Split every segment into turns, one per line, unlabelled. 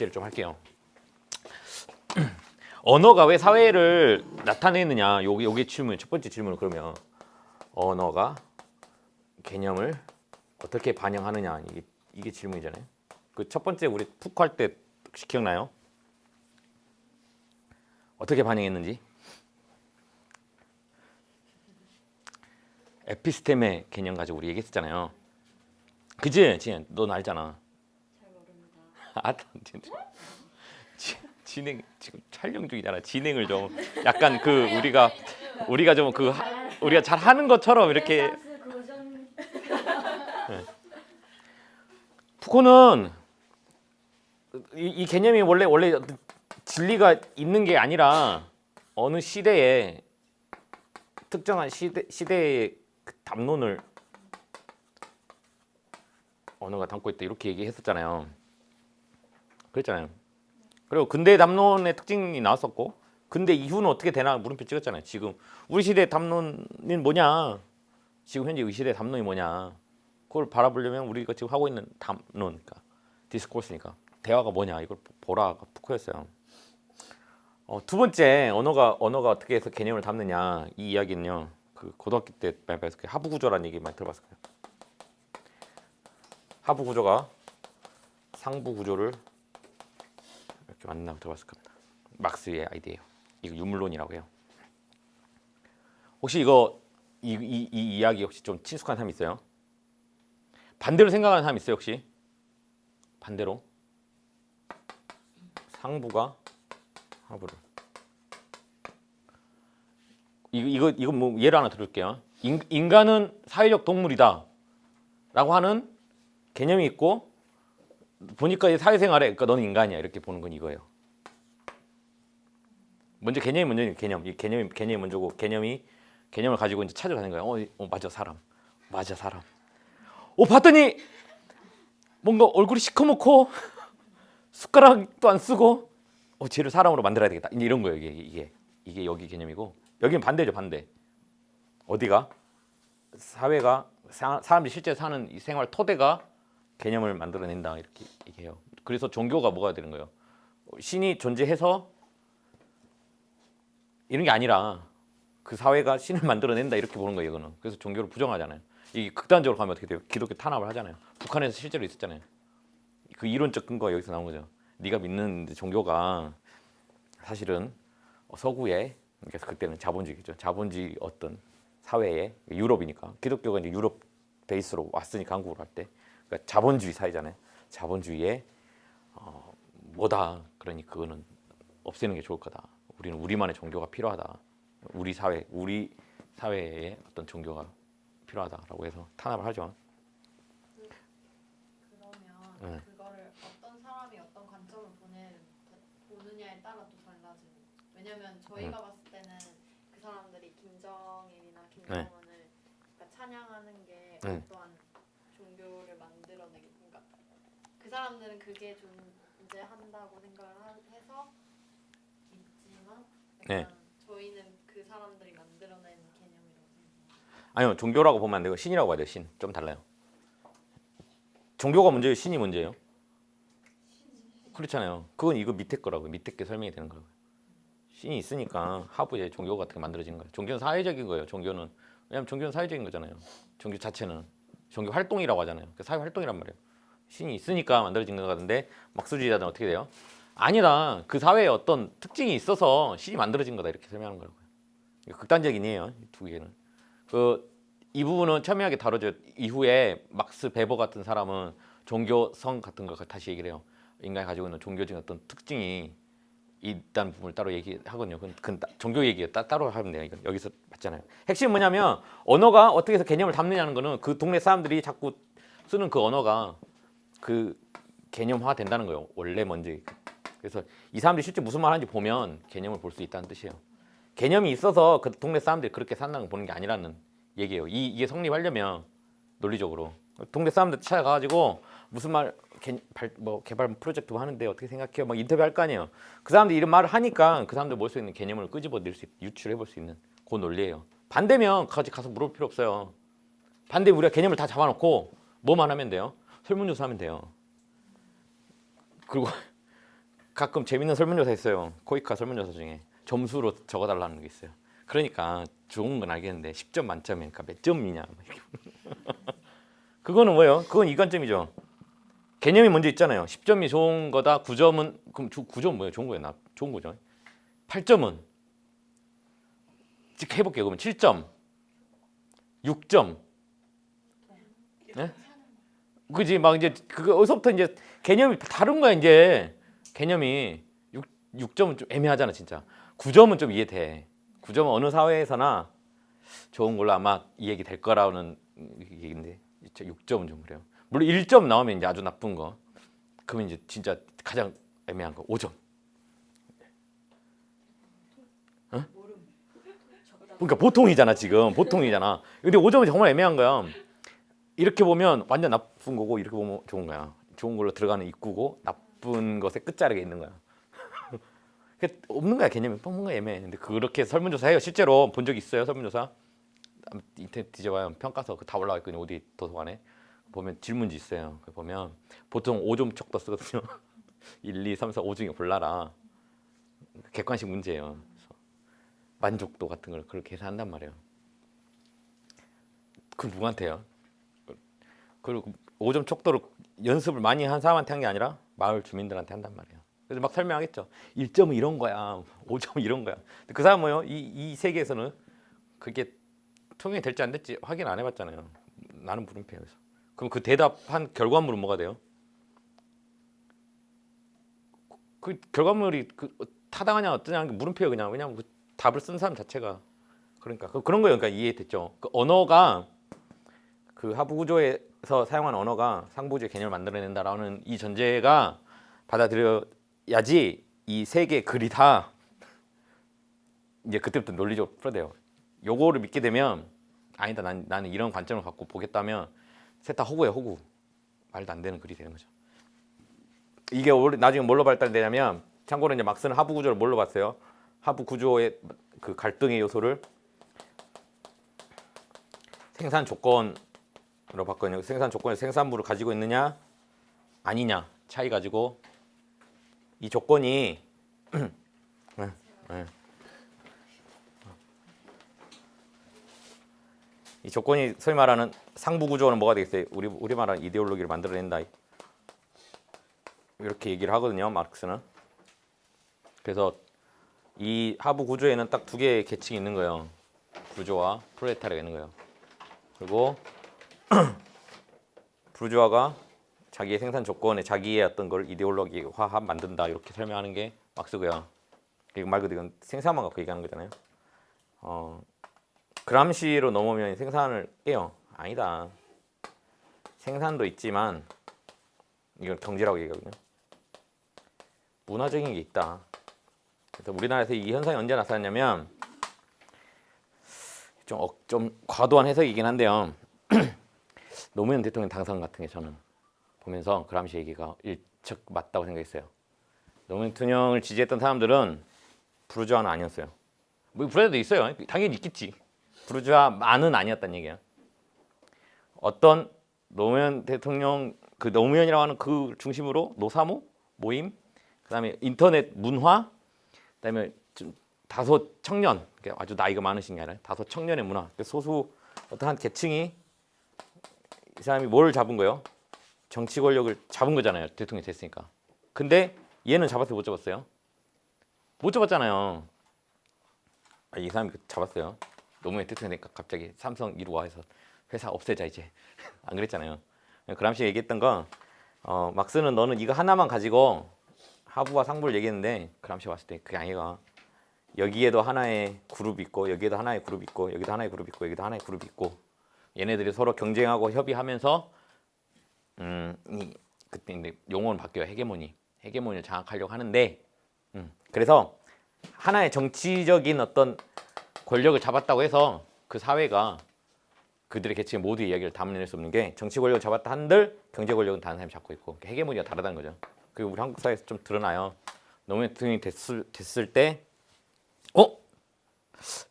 숙제를 좀 할게요. 언어가 왜 사회를 나타내느냐? 요게 질문, 첫 번째 질문은 그러면 언어가 개념을 어떻게 반영하느냐? 이게 질문이잖아요. 그 첫 번째 우리 푹 할 때 혹시 기억나요? 어떻게 반영했는지? 에피스테메 개념 가지고 우리 얘기했었잖아요. 그지? 지금 넌 알잖아.
잘 모릅니다.
아, 진행 지금 촬영 중이잖아. 진행을 좀 약간 그 우리가 좀 그 우리가 잘 하는 것처럼 이렇게.
르네상스 고전.
푸코는 이 개념이 원래 진리가 있는 게 아니라 어느 시대에 특정한 시대의 그 담론을 언어가 담고 있다 이렇게 얘기했었잖아요. 그랬잖아요. 그리고 근대 담론의 특징이 나왔었고 근대 이후는 어떻게 되나 물음표 찍었잖아요. 지금 우리 시대 담론이 뭐냐? 지금 현재 이 시대 담론이 뭐냐? 그걸 바라보려면 우리가 지금 하고 있는 담론이니까 디스코스니까 대화가 뭐냐 이걸 보라가 푸코였어요. 두 번째 언어가 어떻게 해서 개념을 담느냐 이 이야기는요. 그 고등학교 때 많이 배웠을 거예요. 하부 구조라는 얘기 많이 들어봤을 거예요. 하부 구조가 상부 구조를 이렇게 만든다고 들어봤을 겁니다. 막스의 아이디어예요. 이거 유물론이라고 해요. 혹시 이 이야기 혹시 좀 친숙한 사람 있어요? 반대로 생각하는 사람 있어요 혹시? 반대로 상부가 하부를 이거 뭐 예를 하나 들을게요. 인간은 사회적 동물이다 라고 하는 개념이 있고 보니까 사회생활에 그러니까 너는 인간이야 이렇게 보는 건 이거예요. 먼저 개념이 먼저 개념. 이 개념이 먼저고 개념을 가지고 이제 찾아가는 거예요. 맞아 사람. 봤더니 뭔가 얼굴이 시커멓고 숟가락도 안 쓰고 쟤를 사람으로 만들어야 되겠다. 이런 거예요. 이게 여기 개념이고 여기는 반대죠. 반대. 어디가? 사회가 사람들이 실제 사는 이 생활 토대가 개념을 만들어낸다 이렇게 얘기해요. 그래서 종교가 뭐가 되는 거예요? 신이 존재해서 이런 게 아니라 그 사회가 신을 만들어낸다 이렇게 보는 거예요. 이거는. 그래서 종교를 부정하잖아요. 이 극단적으로 가면 어떻게 돼요? 기독교 탄압을 하잖아요. 북한에서 실제로 있었잖아요. 그 이론적 근거가 여기서 나온 거죠. 네가 믿는 종교가 사실은 서구의 그래서 그때는 자본주의죠. 자본주의 어떤 사회에 유럽이니까 기독교가 이제 유럽 베이스로 왔으니까 한국으로 할 때 그러니까 자본주의 사회잖아요. 자본주의의 뭐다. 그러니 그거는 없애는 게 좋을 거다. 우리는 우리만의 종교가 필요하다. 우리 사회에 어떤 종교가 필요하다라고 해서 탄압을 하죠.
그러면 그거를 어떤 사람이 어떤 관점을 보느냐에 따라 또 달라지는. 왜냐면 저희가 봤을 때는 그 사람들이 김정일이나 김정은을 그러니까 찬양하는 게 어떠한 종교를 만들어내게 그러니까 그 사람들은 그게 존재한다고 생각을 해서 믿지만 약간 저희는 그 사람들이 만들어낸 개념이라고 생각해요.
아니요. 종교라고 보면 안 되고 신이라고 봐야 돼요. 신. 좀 달라요. 종교가 문제예요? 신이 문제예요? 그렇잖아요. 그건 이거 밑에 거라고요. 밑에 게 설명이 되는 거라고요. 신이 있으니까 하부에 종교 같은 게 만들어지는 거예요. 종교는 사회적인 거예요. 종교는. 왜냐하면 종교는 사회적인 거잖아요. 종교 자체는. 종교 활동이라고 하잖아요. 사회 활동이란 말이에요. 신이 있으니까 만들어진 거 같은데 막수주의자들은 어떻게 돼요? 아니다. 그 사회에 어떤 특징이 있어서 신이 만들어진 거다 이렇게 설명하는 거라고요. 극단적인 이에요. 두 개는. 이 부분은 첨예하게 다뤄져. 이후에 막스 베버 같은 사람은 종교성 같은 걸 다시 얘기를 해요. 인간이 가지고 있는 종교적인 어떤 특징이 있다는 부분을 따로 얘기하거든요. 그건 종교 얘기 따로 하면 돼요. 이건 여기서 맞잖아요. 핵심은 뭐냐면 언어가 어떻게 해서 개념을 담느냐는 거는 그 동네 사람들이 자꾸 쓰는 그 언어가 그 개념화 된다는 거예요. 원래 먼저. 그래서 이 사람들이 실제 무슨 말 하는지 보면 개념을 볼 수 있다는 뜻이에요. 개념이 있어서 그 동네 사람들이 그렇게 산다는 걸 보는 게 아니라는 얘기예요. 이게 성립하려면 논리적으로 동네 사람들 찾아가가지고 무슨 말 개발 프로젝트 하는데 어떻게 생각해요? 막 인터뷰할 거 아니에요. 그 사람들이 이런 말을 하니까 그 사람들 머릿속에 있는 개념을 끄집어낼 수 유출해 볼 수 있는 그 논리예요. 반대면 같이 가서 물어볼 필요 없어요. 반대 우리가 개념을 다 잡아놓고 뭐만 하면 돼요? 설문조사하면 돼요. 그리고 가끔 재밌는 설문조사 있어요. 코이카 설문조사 중에 점수로 적어달라는 게 있어요. 그러니까 좋은 건 알겠는데 10점 만점에 그러니까 몇 점이냐. 그거는 뭐예요? 그건 이관점이죠. 개념이 먼저 있잖아요. 10점이 좋은 거다. 9점은 그럼 9점 뭐예요? 좋은 거예요? 나 좋은 거죠. 8점은 즉 해볼게요. 그러면 7점, 6점. 네? 그지 막 이제 그거 어디서부터 이제 개념이 다른 거야 이제 개념이 6점은 좀 애매하잖아 진짜. 9점은 좀 이해돼. 9점은 어느 사회에서나 좋은 걸로 아마 이 얘기 될 거라는 얘기인데 6점은 좀 그래요. 물론 1점 나오면 이제 아주 나쁜 거. 그러면 이제 진짜 가장 애매한 거 5점. 어? 그러니까 보통이잖아 지금 보통이잖아. 근데 5점은 정말 애매한 거야. 이렇게 보면 완전 나쁜 거고 이렇게 보면 좋은 거야. 좋은 걸로 들어가는 입구고 나쁜 것의 끝자락에 있는 거야. 없는 거야 개념이. 뭔가 애매해. 근데 그렇게 설문조사 해요. 실제로 본 적 있어요 설문조사. 인터넷 뒤져봐요. 평가서 다 올라와 있거든요. 어디 도서관에 보면 질문지 있어요. 보면 보통 5점 척도 쓰거든요. 1, 2, 3, 4, 5 중에 골라라. 객관식 문제예요. 그래서 만족도 같은 걸 그렇게 계산한단 말이에요. 그 누구한테요? 그리고 5점 척도를 연습을 많이 한 사람한테 한 게 아니라 마을 주민들한테 한단 말이에요. 그래서 막 설명하겠죠. 1점은 이런 거야. 5점은 이런 거야. 근데 그 사람 뭐요? 이 세계에서는 그게 통용이 될지 안 될지 확인 안 해봤잖아요. 나는 물음표예요. 그럼 그 대답한 결과물은 뭐가 돼요? 그 결과물이 그 타당하냐 어떠냐 게 물음표예요. 그냥 왜냐면 그 답을 쓴 사람 자체가 그러니까 그런 거예요. 그러니까 이해됐죠. 그 언어가 그 하부 구조에서 사용하는 언어가 상부구조의 개념을 만들어낸다라는 이 전제가 받아들여야지 이 세 개의 글이 다 이제 그때부터 논리적으로 풀어대요. 요거를 믿게 되면 아니다 나는 이런 관점을 갖고 보겠다면 셋 다 허구예요. 허구. 말도 안 되는 글이 되는 거죠. 이게 나중에 뭘로 발달되냐면 참고로 이제 막스는 하부 구조를 뭘로 봤어요? 하부 구조의 그 갈등의 요소를 생산 조건으로 봤거든요. 생산 조건에 생산물을 가지고 있느냐 아니냐 차이 가지고 이 조건이 이 조건이 소위 말하는 상부 구조는 뭐가 되겠어요? 우리 말하는 이데올로기를 만들어낸다. 이렇게 얘기를 하거든요. 마르크스는. 그래서 이 하부 구조에는 딱 두 개의 계층이 있는 거예요. 부르주아와 프롤레타리아가 있는 거예요. 그리고 부르주아가 자기의 생산 조건에 자기의 어떤 걸 이데올로기화 만든다 이렇게 설명하는 게 막스고요. 이거 말 그대로 이건 생산만 갖고 얘기하는 거잖아요. 그람시로 넘으면 생산을 깨요. 아니다. 생산도 있지만 이건 경제라고 얘기하거든요. 문화적인 게 있다. 그래서 우리나라에서 이 현상이 언제 나타났냐면 좀 과도한 해석이긴 한데요. 노무현 대통령 당선 같은 게 저는 보면서 그람시 얘기가 일척 맞다고 생각했어요. 노무현 대통령을 지지했던 사람들은 부르주아는 아니었어요. 뭐 부르주아도 있어요. 당연히 있겠지. 부르주아만은 아니었단 얘기야. 어떤 노무현 대통령 그 노무현이라고 하는 그 중심으로 노사모 모임, 그다음에 인터넷 문화, 그다음에 좀 다소 청년, 아주 나이가 많으신 게 아니라 다소 청년의 문화, 소수 어떠한 계층이 이 사람이 뭘 잡은 거예요? 정치 권력을 잡은 거잖아요. 대통령이 됐으니까. 근데 얘는 잡았어요, 못 잡았어요? 못 잡았잖아요. 이 사람이 잡았어요. 노무현 대통령이 되니까 갑자기 삼성 이루와 해서 회사 없애자 이제 안 그랬잖아요. 그람시 얘기했던 건 막스는 너는 이거 하나만 가지고 하부와 상부를 얘기했는데 그람시 봤을 때 그게 아니가. 여기에도 하나의 그룹이 있고 여기에도 하나의 그룹이 있고 여기도 하나의 그룹이 있고 여기도 하나의 그룹이 있고 얘네들이 서로 경쟁하고 협의하면서 그때 이제 용어는 바뀌어요. 헤게모니를 장악하려고 하는데 그래서 하나의 정치적인 어떤 권력을 잡았다고 해서 그 사회가 그들의 계층의 모두 이야기를 담아낼 수 없는 게 정치 권력을 잡았다 한들 경제 권력은 다른 사람이 잡고 있고 헤게모니가 다르다는 거죠. 그리고 우리 한국 사회에서 좀 드러나요. 노무현 대통령이 됐을 때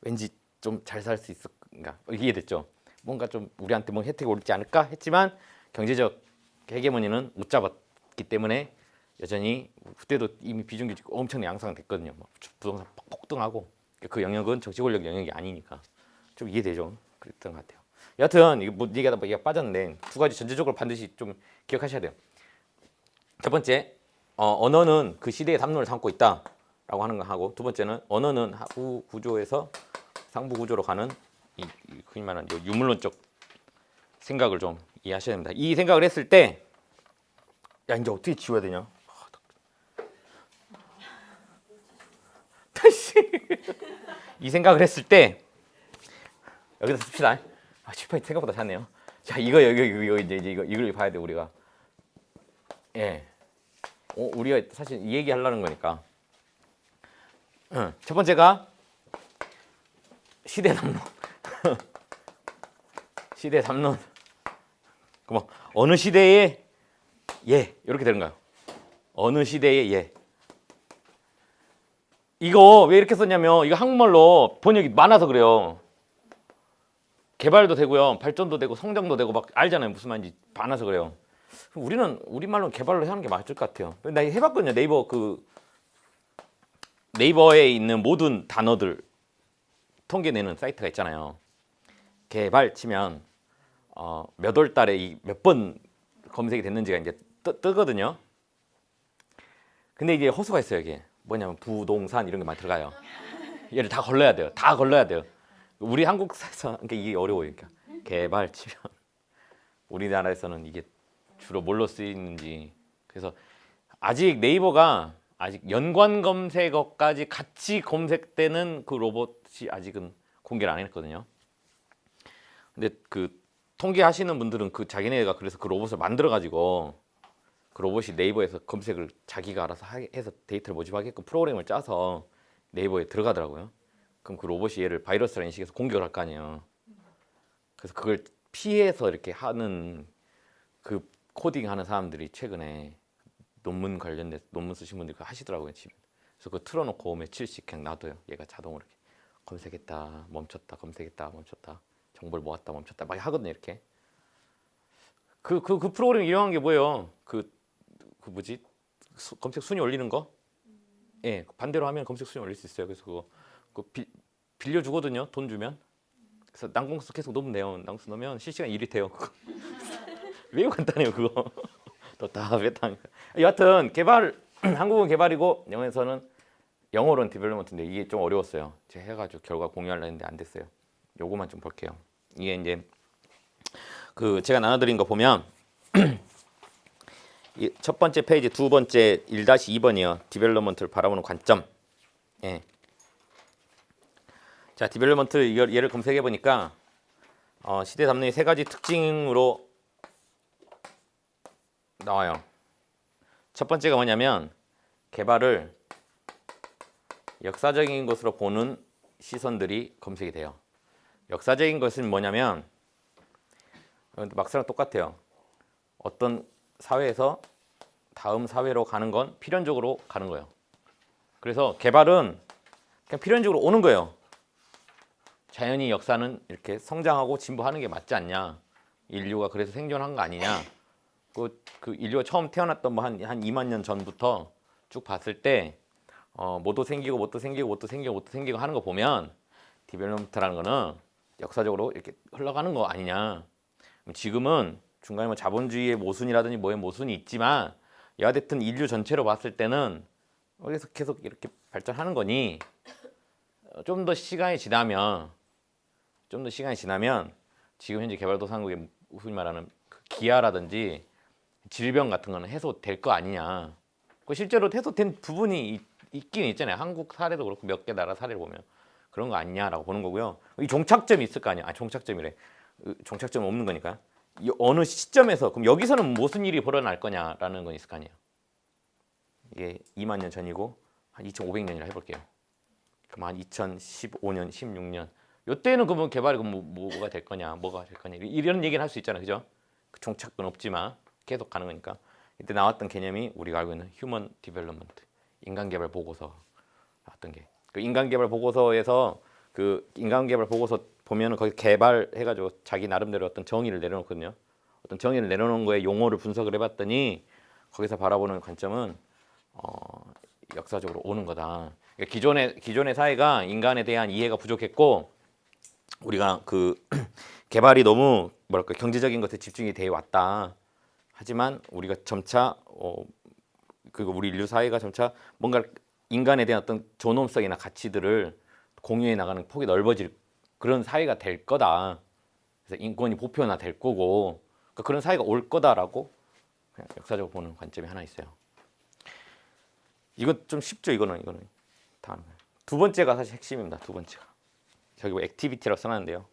왠지 좀 잘 살 수 있을 그러니까 이해됐죠. 뭔가 좀 우리한테 뭐 혜택이 오지 않을까 했지만 경제적 헤게모니는 못 잡았기 때문에 여전히 그때도 이미 비정규직 엄청 양상됐거든요. 막 부동산 폭등하고 그 영역은 정치 권력 영역이 아니니까 좀 이해되죠. 그랬던 것 같아요. 여하튼 이게 뭐 얘기하다 보니까 빠졌는데 두 가지 전체적으로 반드시 좀 기억하셔야 돼요. 첫 번째, 언어는 그 시대의 담론을 담고 있다라고 하는 거 하고, 두 번째는 언어는 하부 구조에서 상부 구조로 가는 이 흔히 말하는 유물론적 생각을 좀 이해하셔야 됩니다. 이 생각을 했을 때, 야 이제 어떻게 지워야 되냐? 다시 이 생각을 했을 때 여기다 씁시다. 칠판이 생각보다 작네요. 자 이거 이제 이걸 봐야 돼 우리가. 예. 우리가 사실 이 얘기 하려는 거니까. 첫 번째가 시대 담론. 시대 담론. 그럼 어느 시대의 예 이렇게 되는 거예요. 어느 시대의 예. 이거 왜 이렇게 썼냐면 이거 한국말로 번역이 많아서 그래요. 개발도 되고요, 발전도 되고, 성장도 되고 막 알잖아요. 무슨 말인지 많아서 그래요. 우리는 우리말로 개발로 하는 게 맞을 것 같아요. 나 해봤거든요. 네이버에 있는 모든 단어들 통계 내는 사이트가 있잖아요. 개발 치면 몇 월 달에 몇 번 검색이 됐는지가 이제 뜨거든요. 근데 이게 허수가 있어요. 이게 뭐냐면 부동산 이런 게 많이 들어가요. 얘를 다 걸러야 돼요. 다 걸러야 돼요. 우리 한국에서 그러니까 이게 어려워요. 그러니까 개발 치면 우리나라에서는 이게 주로 뭘로 쓰이는지. 그래서 아직 네이버가 아직 연관 검색어까지 같이 검색되는 그 로봇이 아직은 공개를 안 했거든요. 근데 그 통계하시는 분들은 그 자기네가 그래서 그 로봇을 만들어 가지고 그 로봇이 네이버에서 검색을 자기가 알아서 해서 데이터를 모집하게끔 프로그램을 짜서 네이버에 들어가더라고요. 그럼 그 로봇이 얘를 바이러스라 인식해서 공격을 할 거 아니에요. 그래서 그걸 피해서 이렇게 하는 그 코딩하는 사람들이 최근에 논문 관련된 논문 쓰신 분들이 하시더라고요. 집에. 그래서 그거 틀어놓고 며칠씩 그냥 놔둬요. 얘가 자동으로 이렇게 검색했다 멈췄다 검색했다 멈췄다 정보를 모았다 멈췄다 막 하거든요. 이렇게 그 프로그램 이용한 게 뭐예요? 그 뭐지 검색 순위 올리는 거? 예, 반대로 하면 검색 순위 올릴 수 있어요. 그래서 그거 빌려 주거든요. 돈 주면. 그래서 난공수 계속 넣으면 돼요. 난공수 넣으면 실시간 일이 돼요. 그거 매우 간단해요. 그거 또다 뺐다. 여하튼 개발 한국은 개발이고 영어로는 디벨롭먼트인데 이게 좀 어려웠어요. 제가 해가지고 결과 공유하려 했는데 안 됐어요. 요거만 좀 볼게요. 이게 이제 그 제가 나눠드린 거 보면 첫 번째 페이지 두 번째 1-2번이요. 디벨롭먼트를 바라보는 관점. 예. 자, 디벨롭먼트 이걸 얘를 검색해 보니까 시대 담론의 세 가지 특징으로 나와요. 첫 번째가 뭐냐면 개발을 역사적인 것으로 보는 시선들이 검색이 돼요. 역사적인 것은 뭐냐면 막사랑 똑같아요. 어떤 사회에서 다음 사회로 가는 건 필연적으로 가는 거예요. 그래서 개발은 그냥 필연적으로 오는 거예요. 자연히 역사는 이렇게 성장하고 진보하는 게 맞지 않냐? 인류가 그래서 생존한 거 아니냐? 그 인류가 처음 태어났던 뭐 한 2만 년 전부터 쭉 봤을 때 뭐도 생기고 뭐도 생기고 뭐도 생기고 뭐도 생기고 하는 거 보면 디벨롭먼트라는 거는 역사적으로 이렇게 흘러가는 거 아니냐? 지금은 중간에 뭐 자본주의의 모순이라든지 뭐의 모순이 있지만 여하튼 인류 전체로 봤을 때는 계속 이렇게 발전하는 거니 좀 더 시간이 지나면 지금 현재 개발도상국의 흔히 말하는 그 기아라든지 질병 같은 거는 해소될 거 아니냐. 실제로 해소된 부분이 있긴 있잖아요. 한국 사례도 그렇고 몇 개 나라 사례를 보면 그런 거 아니냐라고 보는 거고요. 이 종착점이 있을 거 아니야. 종착점이래. 종착점은 없는 거니까. 어느 시점에서 그럼 여기서는 무슨 일이 벌어날 거냐라는 건 있을 거 아니에요. 이게 2만 년 전이고 한 2,500년이라 해볼게요. 그럼 한 2015년, 16년 이때는 그러면 개발이 뭐가 될 거냐, 뭐가 될 거냐 이런 얘기는 할 수 있잖아요, 그죠? 그 종착은 없지만 계속 가는 거니까. 이때 나왔던 개념이 우리가 알고 있는 휴먼 디벨롭먼트, 인간 개발 보고서 나왔던 게. 그 인간 개발 보고서에서 그 인간 개발 보고서 보면은 거기 개발해가지고 자기 나름대로 어떤 정의를 내려놓거든요. 어떤 정의를 내려놓은 거에 용어를 분석을 해봤더니 거기서 바라보는 관점은 역사적으로 오는 거다. 그러니까 기존의 사회가 인간에 대한 이해가 부족했고 우리가 그 개발이 너무 뭐랄까 경제적인 것에 집중이 돼 왔다. 하지만 우리가 점차 그리고 우리 인류 사회가 점차 뭔가 인간에 대한 어떤 존엄성이나 가치들을 공유해 나가는 폭이 넓어질 그런 사회가 될 거다. 그래서 인권이 보편화 될 거고 그러니까 그런 사회가 올 거다라고 그냥 역사적으로 보는 관점이 하나 있어요. 이건 좀 쉽죠. 이거는 다음 두 번째가 사실 핵심입니다. 두 번째가 저기 뭐 액티비티라고 써놨는데요.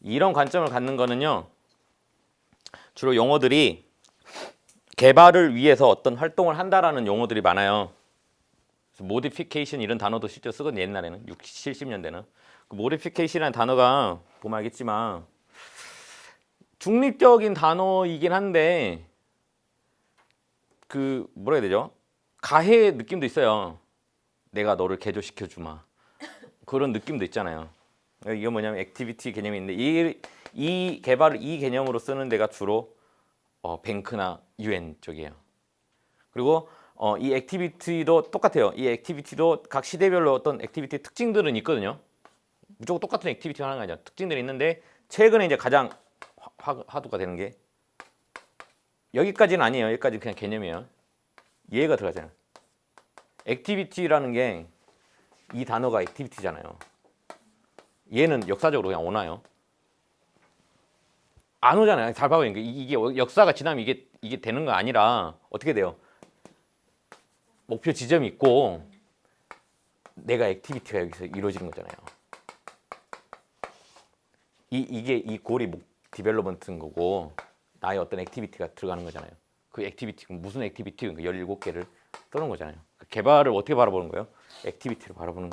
이런 관점을 갖는 거는요. 주로 용어들이 개발을 위해서 어떤 활동을 한다라는 용어들이 많아요. 모디피케이션 이런 단어도 실제 쓰거든요. 옛날에는 60, 70년대는 그 모디피케이션이라는 단어가 보면 알겠지만 중립적인 단어이긴 한데 그 뭐라 해야 되죠? 가해 느낌도 있어요. 내가 너를 개조시켜 주마 그런 느낌도 있잖아요. 이게 뭐냐면 액티비티 개념이 있는데 이 개발을 이 개념으로 쓰는 데가 주로 뱅크나 UN 쪽이에요. 그리고 이 액티비티도 똑같아요. 이 액티비티도 각 시대별로 어떤 액티비티 특징들은 있거든요. 무조건 똑같은 액티비티가 하는 게 아니라 특징들이 있는데 최근에 이제 가장 화두가 되는 게 여기까지는 아니에요. 여기까지 그냥 개념이에요. 이해가 들어가잖아요. 액티비티라는 게 이 단어가 액티비티잖아요. 얘는 역사적으로 그냥 오나요? 안 오잖아요. 잘 봐봐요. 이게 역사가 지나면 이게 되는 거 아니라 어떻게 돼요? 목표 지점이 있고 내가 액티비티가 여기서 이루어지는 거잖아요. 이게 이 골이 디벨롭먼트인 거고 나의 어떤 액티비티가 들어가는 거잖아요. 그 액티비티가 무슨 액티비티? 17개를 떠는 거잖아요. 개발을 어떻게 바라보는 거예요? 액티비티를 바라보는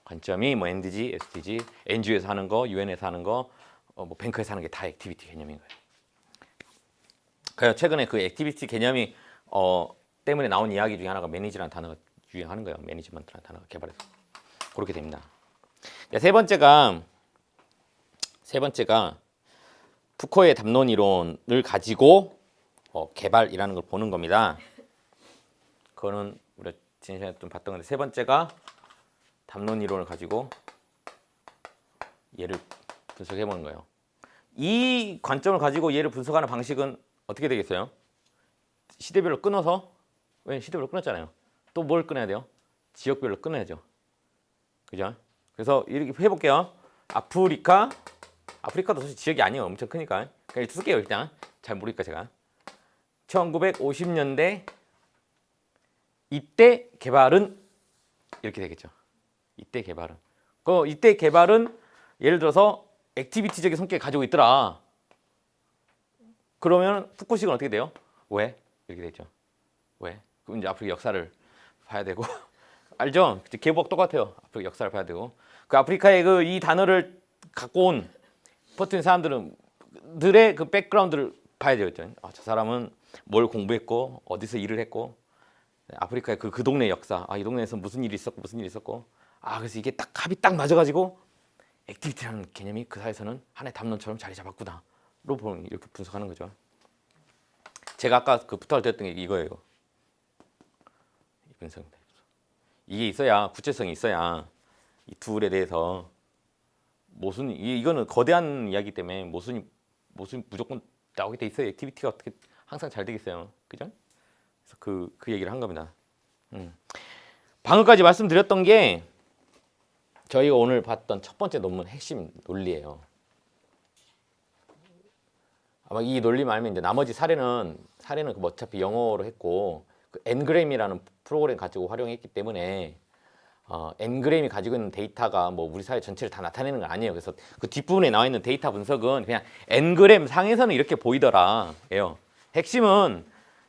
관점이 뭐 NDG, SDG, NGO에서 하는 거, UN에서 하는 거, 뭐 뱅크에서 하는 게 다 액티비티 개념인 거예요. 그래서 최근에 그 액티비티 개념이 때문에 나온 이야기 중에 하나가 매니지라는 단어가 유행하는 거예요. 매니지먼트라는 단어가 개발해서 그렇게 됩니다. 세 번째가 푸코의 담론 이론을 가지고 개발이라는 걸 보는 겁니다. 그거는 우리가 지난 시간에 좀 봤던 건데 세 번째가 담론 이론을 가지고 얘를 분석해 보는 거예요. 이 관점을 가지고 얘를 분석하는 방식은 어떻게 되겠어요? 시대별로 끊어서 왜 시대별로 끊었잖아요. 또 뭘 끊어야 돼요? 지역별로 끊어야죠. 그죠? 그래서 이렇게 해볼게요. 아프리카도 사실 지역이 아니에요. 엄청 크니까. 그냥 쓸게요. 일단 잘 모르니까 제가 1950년대 이때 개발은 이렇게 되겠죠. 이때 개발은 예를 들어서 액티비티적인 성격을 가지고 있더라. 그러면 푸코식은 어떻게 돼요? 왜? 이렇게 되죠. 왜? 그럼 이제 앞으로 역사를 봐야 되고 알죠? 개복 똑같아요. 앞으로 역사를 봐야 되고 그 아프리카의 그 이 단어를 갖고 온 퍼트린 사람들의 그 백그라운드를 봐야 되겠죠. 저 사람은 뭘 공부했고 어디서 일을 했고 아프리카의 그 동네 역사, 이 동네에서 무슨 일이 있었고, 그래서 이게 딱 합이 딱 맞아가지고 액티비티라는 개념이 그 사회에서는 하나의 담론처럼 자리 잡았구나로 보는 이렇게 분석하는 거죠. 제가 아까 그 부탁을 드렸던 게 이거예요. 이 분석입니다. 이게 있어야 구체성이 있어야 이 둘에 대해서 이거는 거대한 이야기 때문에 모순이 무조건 나오게 돼 있어요. 액티비티가 어떻게 항상 잘 되겠어요, 그죠? 그래서 그 얘기를 한 겁니다. 방금까지 말씀드렸던 게 저희가 오늘 봤던 첫 번째 논문 핵심 논리예요. 아마 이 논리만 알면 이제 나머지 사례는 어차피 영어로 했고 그 N그램이라는 프로그램 가지고 활용했기 때문에 N그램이 가지고 있는 데이터가 뭐 우리 사회 전체를 다 나타내는 건 아니에요. 그래서 그 뒷부분에 나와 있는 데이터 분석은 그냥 N그램 상에서는 이렇게 보이더라예요. 핵심은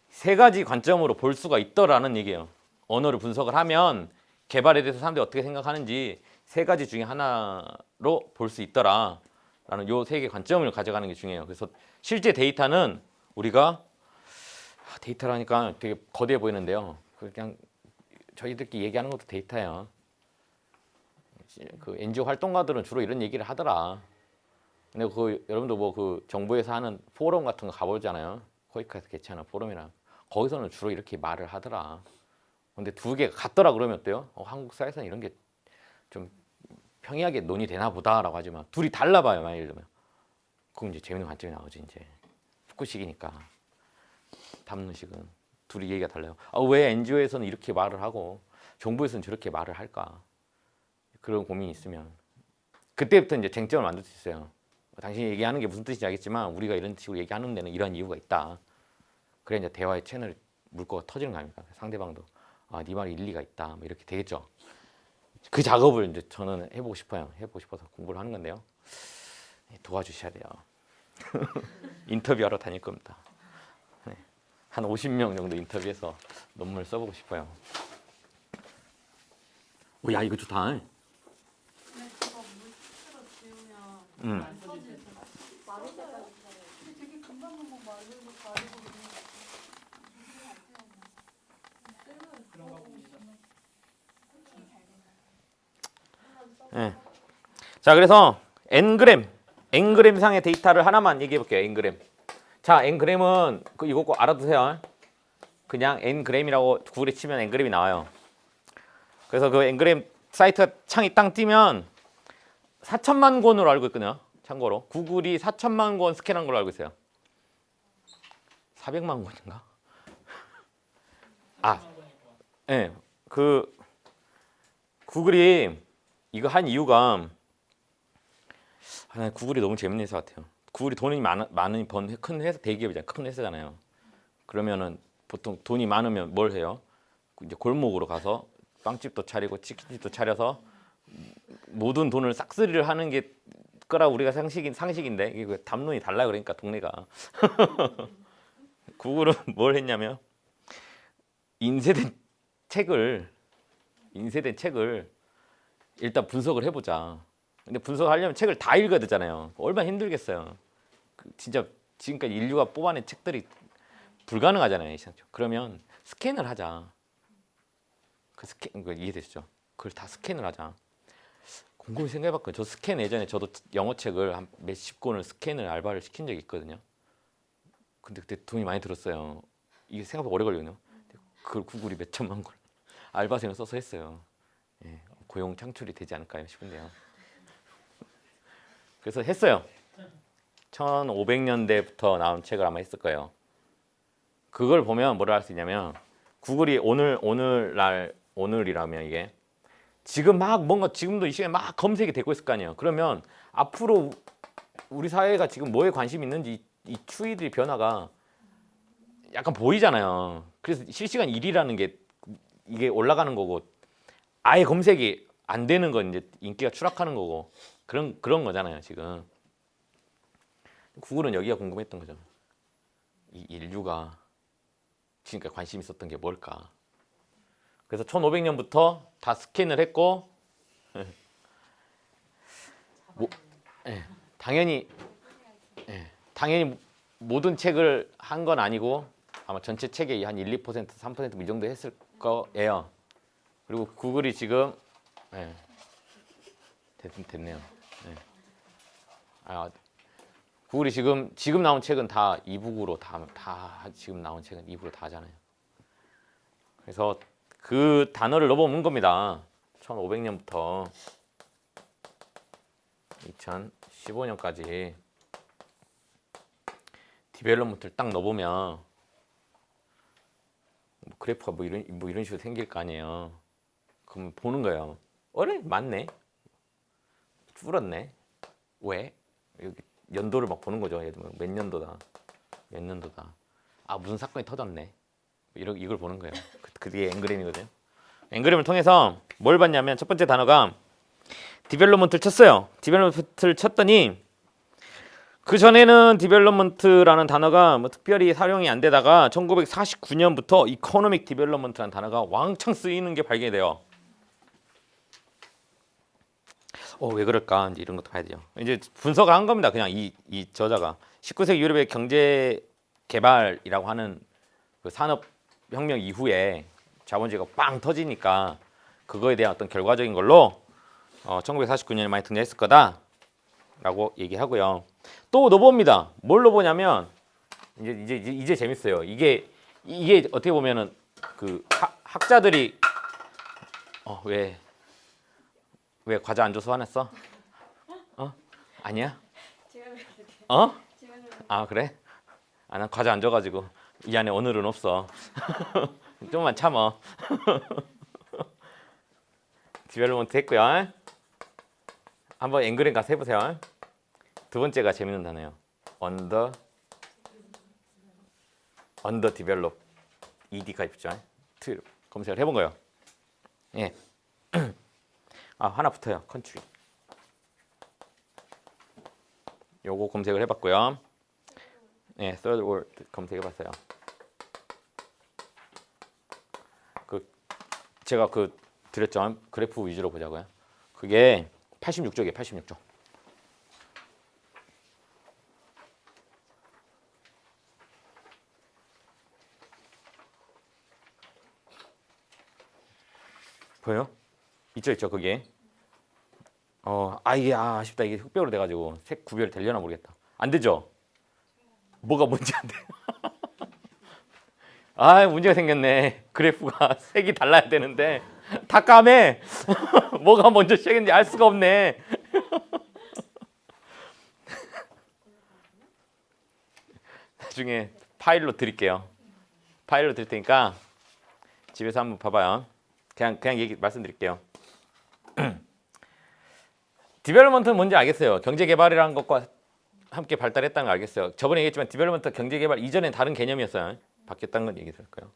세 가지 관점으로 볼 수가 있더라는 얘기예요. 언어를 분석을 하면 개발에 대해서 사람들이 어떻게 생각하는지 세 가지 중에 하나로 볼 수 있더라라는 요 세 개 관점을 가져가는 게 중요해요. 그래서 실제 데이터는 우리가 데이터라니까 되게 거대해 보이는데요. 그냥 저희들끼리 얘기하는 것도 데이터예요. 그 NGO 활동가들은 주로 이런 얘기를 하더라. 근데 여러분도 뭐 그 정부에서 하는 포럼 같은 거 가보잖아요. 코이카에서 개최하는 포럼이나 거기서는 주로 이렇게 말을 하더라. 근데 두 개가 같더라 그러면 어때요? 한국 사회에서는 이런 게 좀 평이하게 논의되나 보다라고 하지만 둘이 달라봐요. 만약 예를 들면 그럼 이제 재밌는 관점이 나오지. 이제 축구식이니까 담론식은 둘이 얘기가 달라요. 왜 NGO에서는 이렇게 말을 하고 정부에서는 저렇게 말을 할까? 그런 고민이 있으면 그때부터 이제 쟁점을 만들 수 있어요. 당신이 얘기하는 게 무슨 뜻인지 알겠지만 우리가 이런 식으로 얘기하는 데는 이런 이유가 있다. 그래 이제 대화의 채널 물꼬가 터지는 거 아닙니까? 상대방도 네 말이 일리가 있다. 뭐 이렇게 되겠죠. 그 작업을 이제 저는 해보고 싶어요. 해보고 싶어서 공부를 하는 건데요. 도와주셔야 돼요. 인터뷰하러 다닐 겁니다. 네. 한 50명 정도 인터뷰해서 논문을 써보고 싶어요. 야 이거 좋다.
근데 그거 물티슈로 지우면 안 터질 것 같아. 마를 때까지 기다려요.
근데 되게 금방 마르고
네. 자 그래서 N그램 상의 데이터를 하나만 얘기해 볼게요. N그램. 자 N그램은 이거 꼭 알아두세요. 그냥 N그램이라고 구글에 치면 N그램이 나와요. 그래서 그 N그램 사이트가 창이 땅 뜨면 4천만 권으로 알고 있거든요. 참고로 구글이 4천만 권 스캔한 걸로 알고 있어요. 400만 권인가? 네. 그 구글이 이거 한 이유가 구글이 너무 재밌는 회사 같아요. 구글이 돈이 많은 큰 회사, 대기업이잖아요. 큰 회사잖아요. 그러면은 보통 돈이 많으면 뭘 해요? 이제 골목으로 가서 빵집도 차리고 치킨집도 차려서 모든 돈을 싹쓸이를 하는 게 거라 우리가 상식인데 이게 담론이 달라 그러니까 동네가 구글은 뭘 했냐면 인쇄된 책을 일단 분석을 해보자. 근데 분석하려면 책을 다 읽어야 되잖아요. 얼마나 힘들겠어요. 진짜 지금까지 인류가 뽑아낸 책들이 불가능하잖아요. 그러면 스캔을 하자. 이해되시죠? 그걸 다 스캔을 하자. 곰곰이 생각해봤거든요. 저 스캔 예전에 저도 영어 책을 한 몇십 권을 스캔을 알바를 시킨 적이 있거든요. 근데 그때 돈이 많이 들었어요. 이게 생각보다 오래 걸리거든요. 그걸 구글이 몇 천만 권 알바생을 써서 했어요. 예, 고용 창출이 되지 않을까 싶은데요. 그래서 했어요. 1500년대부터 나온 책을 아마 했을 거예요. 그걸 보면 뭐라 할 수 있냐면 구글이 오늘이라면 이게 지금 막 뭔가 지금도 이 시간에 막 검색이 되고 있을 거 아니에요. 그러면 앞으로 우리 사회가 지금 뭐에 관심이 있는지 이 추이들의 변화가 약간 보이잖아요. 그래서 실시간 1위라는 게 이게 올라가는 거고 아예 검색이 안 되는 건 이제 인기가 추락하는 거고 그런 거잖아요. 지금 구글은 여기가 궁금했던 거죠. 이 인류가 지금까지 관심 있었던 게 뭘까? 그래서 1500년부터 다 스캔을 했고 당연히 모든 책을 한 건 아니고 아마 전체 책의 한 1, 2%, 3% 이 정도 했을 거예요. 그리고 구글이 지금 됐네요. 구글이 지금 나온 책은 다 이북으로 다 지금 나온 책은 이북으로 다 하잖아요. 그래서 그 단어를 넣어본 겁니다. 1500년부터 2015년까지 디벨롭먼트를 딱 넣어보면 그래프가 뭐 이런 식으로 생길 거 아니에요. 그럼 보는 거예요. 어래? 맞네. 줄었네. 왜? 여기 연도를 막 보는 거죠. 예를 들면 몇 년도다. 무슨 사건이 터졌네. 이걸 보는 거예요. 그게 N그램이거든요. N그램을 통해서 뭘 봤냐면 첫 번째 단어가 디벨롭먼트를 쳤어요. 디벨롭먼트를 쳤더니 그 전에는 디벨롭먼트라는 단어가 뭐 특별히 사용이 안 되다가 1949년부터 이코노믹 디벨롭먼트라는 단어가 왕창 쓰이는 게 발견이 돼요. 왜 그럴까? 이제 이런 것도 봐야 돼요. 이제 분석을 한 겁니다. 그냥 이 저자가 19세기 유럽의 경제 개발이라고 하는 그 산업혁명 이후에 자본주의가 빵 터지니까 그거에 대한 어떤 결과적인 걸로 1949년에 많이 등장했을 거다라고 얘기하고요. 또 넣어봅니다. 뭘 넣어보냐면 이제 재밌어요. 이게 어떻게 보면은 그 학자들이 왜 과자 안 줘서 화냈어? 아니야? 아 그래? 난 과자 안 줘가지고 이 안에 오늘은 없어. 좀만 참어. 디벨롭먼트 했고요. 한번 앵그램 가서 해보세요. 두 번째가 재밌는 단어예요. under develop ed가 있죠. 검색을 해본 거예요. 예. 하나 붙어요. country. 요거 검색을 해봤고요. 예, third word 검색해봤어요. 제가 드렸죠. 그래프 위주로 보자고요. 그게 86쪽이에요. 86쪽. 보여요? 있죠. 그게. 이게 아쉽다. 이게 흑백으로 돼가지고 색 구별이 되려나 모르겠다. 안 되죠? 뭐가 뭔지 안 돼. 문제가 생겼네. 그래프가 색이 달라야 되는데 다 까매. 뭐가 먼저 시작했는지 알 수가 없네. 나중에 파일로 드릴게요. 파일로 드릴 테니까 집에서 한번 봐봐요. 그냥 말씀드릴게요. 디벨롭먼트는 뭔지 알겠어요. 경제개발이라는 것과 함께 발달했다는 걸 알겠어요. 저번에 얘기했지만 디벨롭먼트 경제개발 이전엔 다른 개념이었어요. 바뀌었다는 건 얘기 들을까요?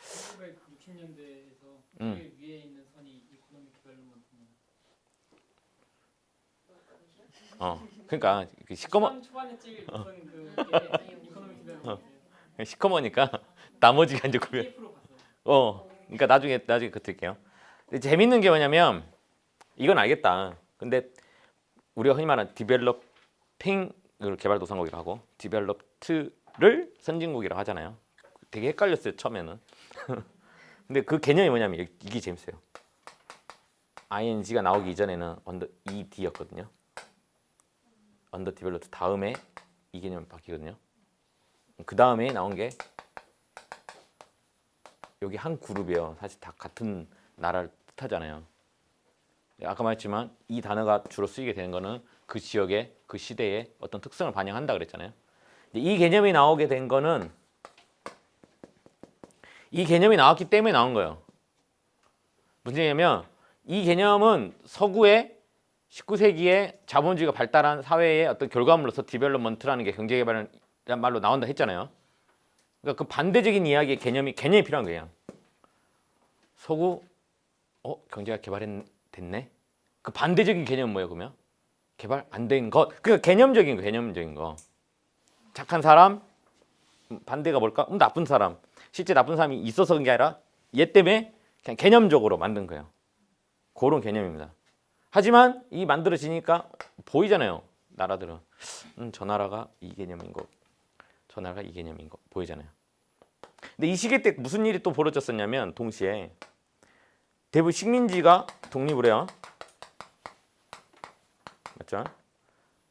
1960년대에서 제일 위에 있는 선이 이코노믹 디벨롭먼트입니다.
그러니까
초반에 제일 높은 그게 이코노믹 디벨롭먼트.
시커머니까 나머지가 이제 구별.
PF로 갔어요.
그러니까 나중에 그 드릴게요. 근데 재밌는 게 뭐냐면 이건 알겠다. 근데 우리가 흔히 말하는 디벨롭핑을 개발도상국이라고 하고 디벨롭트를 선진국이라고 하잖아요. 되게 헷갈렸어요 처음에는. 근데 그 개념이 뭐냐면 이게 재밌어요. ing가 나오기 이전에는 ED였거든요. 언더 디벨롭트 다음에 이 개념이 바뀌거든요. 그 다음에 나온 게 여기 한 그룹이에요. 사실 다 같은 나라를 뜻하잖아요. 아까 말했지만 이 단어가 주로 쓰이게 되는 거는 그 지역의 그 시대의 어떤 특성을 반영한다 그랬잖아요. 이 개념이 나오게 된 거는 이 개념이 나왔기 때문에 나온 거예요. 무슨 얘기냐면 이 개념은 서구의 19세기에 자본주의가 발달한 사회의 어떤 결과물로서 디벨롭먼트라는 게 경제개발이라는 말로 나온다 했잖아요. 그러니까 그 반대적인 이야기의 개념이 필요한 거예요. 서구 경제가 됐네. 그 반대적인 개념은 뭐예요? 그러면 개발 안 된 것. 그러니까 개념적인 거. 착한 사람 반대가 뭘까? 나쁜 사람. 실제 나쁜 사람이 있어서 그런 게 아니라 얘 때문에 그냥 개념적으로 만든 거예요. 그런 개념입니다. 하지만 이 만들어지니까 보이잖아요. 나라들은 저 나라가 이 개념인 거, 저 나라가 이 개념인 거 보이잖아요. 근데 이 시기 때 무슨 일이 또 벌어졌었냐면 동시에 대부분 식민지가 독립을 해요. 맞죠?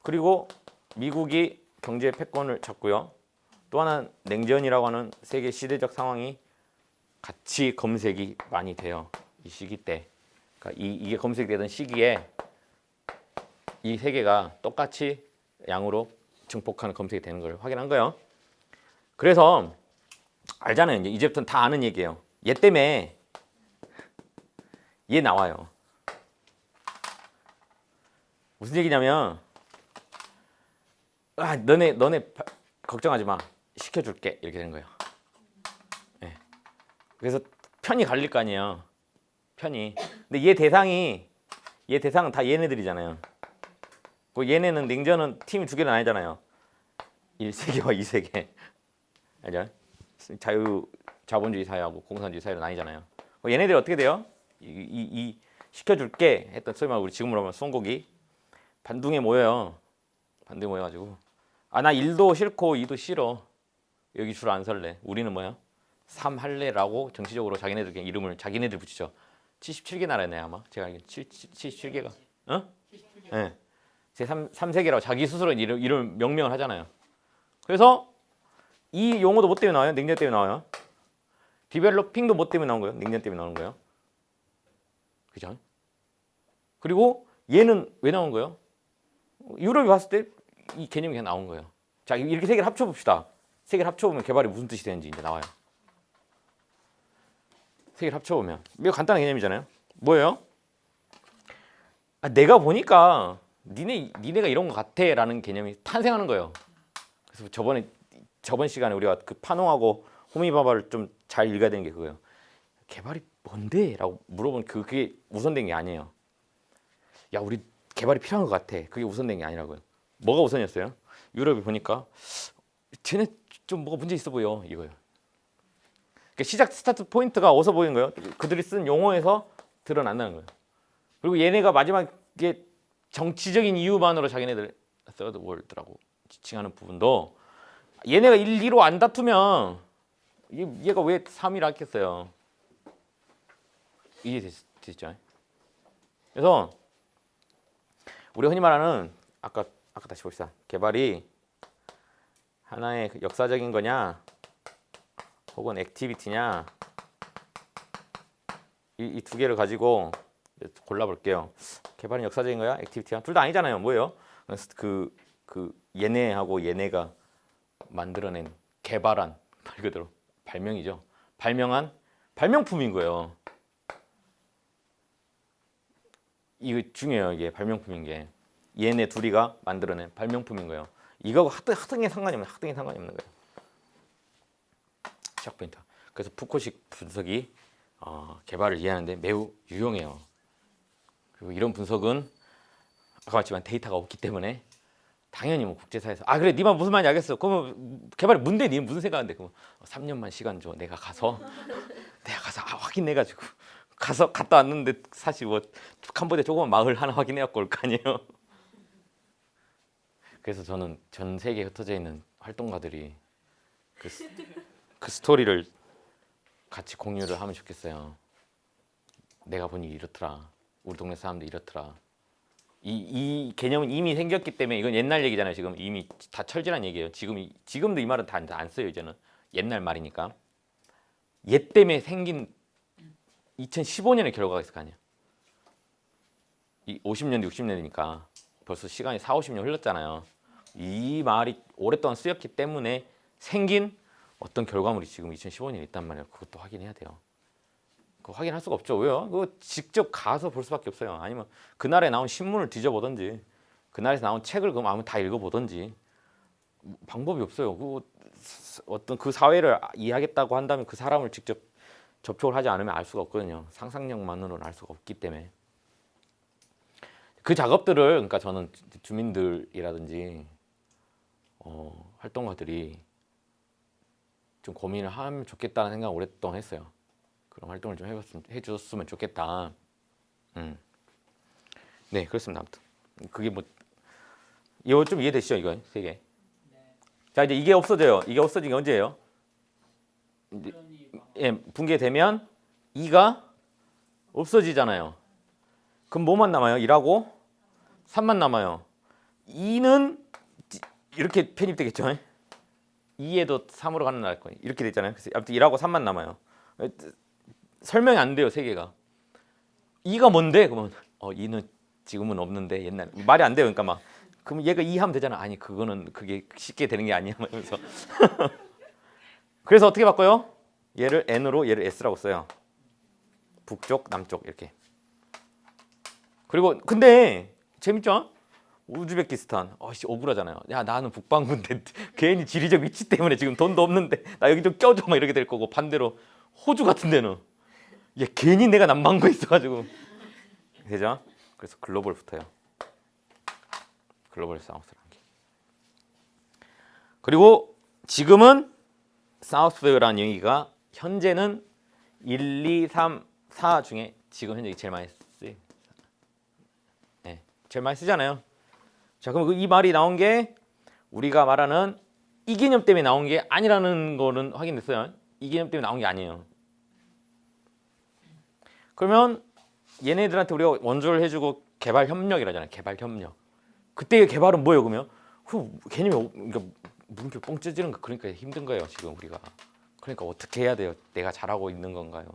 그리고 미국이 경제 패권을 잡고요. 또 하나 냉전이라고 하는 세계 시대적 상황이 같이 검색이 많이 돼요. 이 시기 때. 그러니까 이게 검색되던 시기에 이 세 개가 똑같이 양으로 증폭하는 검색이 되는 걸 확인한 거예요. 그래서 알잖아요. 이제부터는 다 아는 얘기예요. 얘 때문에 얘 나와요. 무슨 얘기냐면 너네 걱정하지 마. 시켜줄게. 이렇게 되는 거예요. 네. 그래서 편이 갈릴 거 아니에요. 편이. 근데 얘 대상은 다 얘네들이잖아요. 그 얘네는 냉전은 팀이 두 개는 아니잖아요. 1세계와 2세계. 알죠? 자본주의 사회하고 공산주의 사회로 나뉘잖아요. 얘네들이 어떻게 돼요? 이 시켜줄게 했던 소위 말해 우리 지금으로 하면 송곡이 반둥에 모여요. 반둥에 모여가지고 나 1도 싫고 2도 싫어. 여기 줄 안 설래. 우리는 뭐야? 3 할래라고 정치적으로 자기네들 이름을 자기네들 붙이죠. 77개 나라네 아마. 제가 알기로 77개가. 네. 제 3세계라고 자기 스스로 이름 명명을 하잖아요. 그래서 이 용어도 뭐 때문에 나와요? 능력 때문에 나와요. 디벨로핑도 뭐 때문에 나온 거예요? 능력 때문에 나오는 거예요. 그죠? 그리고 얘는 왜 나온 거예요? 유럽이 봤을 때 이 개념이 그냥 나온 거예요. 자, 이렇게 세 개를 합쳐봅시다. 세 개를 합쳐보면 개발이 무슨 뜻이 되는지 이제 나와요. 세 개를 합쳐보면 매우 간단한 개념이잖아요. 뭐예요? 아, 내가 보니까 니네가 이런 것 같아라는 개념이 탄생하는 거예요. 그래서 저번 시간에 우리가 그 파농하고 호미바바를 좀 잘 읽어야 되는 게 그거예요. 개발이 뭔데? 라고 물어보면 그게 우선된 게 아니에요. 야, 우리 개발이 필요한 것 같아. 그게 우선된 게 아니라고요. 뭐가 우선이었어요? 유럽이 보니까 쟤네 좀 뭐가 문제 있어 보여 이거예요. 그러니까 시작 스타트 포인트가 어디서 보이는 거예요? 그들이 쓴 용어에서 드러난다는 거예요. 그리고 얘네가 마지막에 정치적인 이유만으로 자기네들 서드 월드라고 지칭하는 부분도 얘네가 1, 2로 안 다투면 얘가 왜 3위를 하겠어요? 이해됐죠? 그래서 우리 흔히 말하는 아까 다시 봅시다. 개발이 하나의 역사적인 거냐 혹은 액티비티냐 이 두 개를 가지고 골라볼게요. 개발은 역사적인 거야? 액티비티야? 둘 다 아니잖아요. 뭐예요? 그 얘네하고 얘네가 만들어낸 개발한 말 그대로 발명이죠. 발명한 발명품인 거예요. 이거 중요해요. 이게 발명품인 게 얘네 둘이가 만들어낸 발명품인 거예요. 이거하고 학등에 상관이 없는 거예요. 시작 포인트. 그래서 푸코식 분석이 개발을 이해하는데 매우 유용해요. 그리고 이런 분석은 아까 말했지만 데이터가 없기 때문에 당연히 뭐 국제사에서 그래 니만 무슨 말인지 알겠어. 그러면 개발이 뭔데? 니는 무슨 생각인데? 그러면 3년만 시간 줘. 내가 가서 확인해가지고 갔다 왔는데 사실 뭐 캄보디아 조그만 마을 하나 확인해갖고 올 거 아니에요. 그래서 저는 전 세계에 흩어져 있는 활동가들이 그 스토리를 같이 공유를 하면 좋겠어요. 내가 보니 이렇더라. 우리 동네 사람들 이렇더라. 이 개념은 이미 생겼기 때문에 이건 옛날 얘기잖아요. 지금 이미 다 철질한 얘기예요. 지금도 이 말은 다 안 써요. 이제는 옛날 말이니까. 얘 때문에 생긴 2015년의 결과가 있을 거 아니에요. 이 50년대 60년대니까 벌써 시간이 4, 50년 흘렀잖아요. 이 말이 오랫동안 쓰였기 때문에 생긴 어떤 결과물이 지금 2015년에 있단 말이에요. 그것도 확인해야 돼요. 그거 확인할 수가 없죠. 왜요? 그거 직접 가서 볼 수밖에 없어요. 아니면 그날에 나온 신문을 뒤져보든지 그날에서 나온 책을 그럼 아무 다 읽어보든지 방법이 없어요. 어떤 그 사회를 이해하겠다고 한다면 그 사람을 직접 접촉을 하지 않으면 알 수가 없거든요. 상상력만으로는 알 수가 없기 때문에 그 작업들을 그러니까 저는 주민들이라든지 활동가들이 좀 고민을 하면 좋겠다는 생각을 오랫동안 했어요. 그런 활동을 좀 해줬으면 좋겠다. 네, 그렇습니다. 아무튼 그게 뭐 이거 좀 이해되시죠? 이거 세 개.
네.
자 이제 이게 없어져요. 이게 없어진 게 언제예요?
이론이 막
예, 붕괴되면 2가 없어지잖아요. 그럼 뭐만 남아요? 2하고 3만 남아요. 2는 이렇게 편입되겠죠? 2에도 3으로 가는 날 거예요. 이렇게 됐잖아요. 그래서 아무튼 1하고 3만 남아요. 설명이 안 돼요, 세 개가. 2가 뭔데? 그러면 2는 지금은 없는데 옛날 말이 안 돼요. 그러니까 막 그럼 얘가 2 하면 되잖아. 아니 그게 쉽게 되는 게 아니야. 하면서 그래서 어떻게 바꿔요? 얘를 N으로 얘를 S라고 써요. 북쪽, 남쪽 이렇게. 그리고 근데 재밌죠? 우즈베키스탄, 억울하잖아요. 야 나는 북방구인데 괜히 지리적 위치 때문에 지금 돈도 없는데 나 여기 좀 껴줘 막 이렇게 될 거고 반대로 호주 같은 데는 얘 괜히 내가 남방구에 있어가지고 되죠? 그래서 글로벌 붙어요. 글로벌 사우스라는 게. 그리고 지금은 사우스라는 얘기가 현재는 1, 2, 3, 4 중에 지금 현재 제일 많이 쓰여요. 네, 제일 많이 쓰잖아요. 자, 그럼 이 말이 나온 게 우리가 말하는 이 개념 때문에 나온 게 아니라는 거는 확인됐어요. 이 개념 때문에 나온 게 아니에요. 그러면 얘네들한테 우리가 원조를 해주고 개발 협력이라잖아요. 개발 협력. 그때의 개발은 뭐예요? 그러면 그 개념이 그러니까 물음표 뻥 찌지는 거 그러니까 힘든 거예요 지금 우리가. 그러니까 어떻게 해야 돼요? 내가 잘하고 있는 건가요?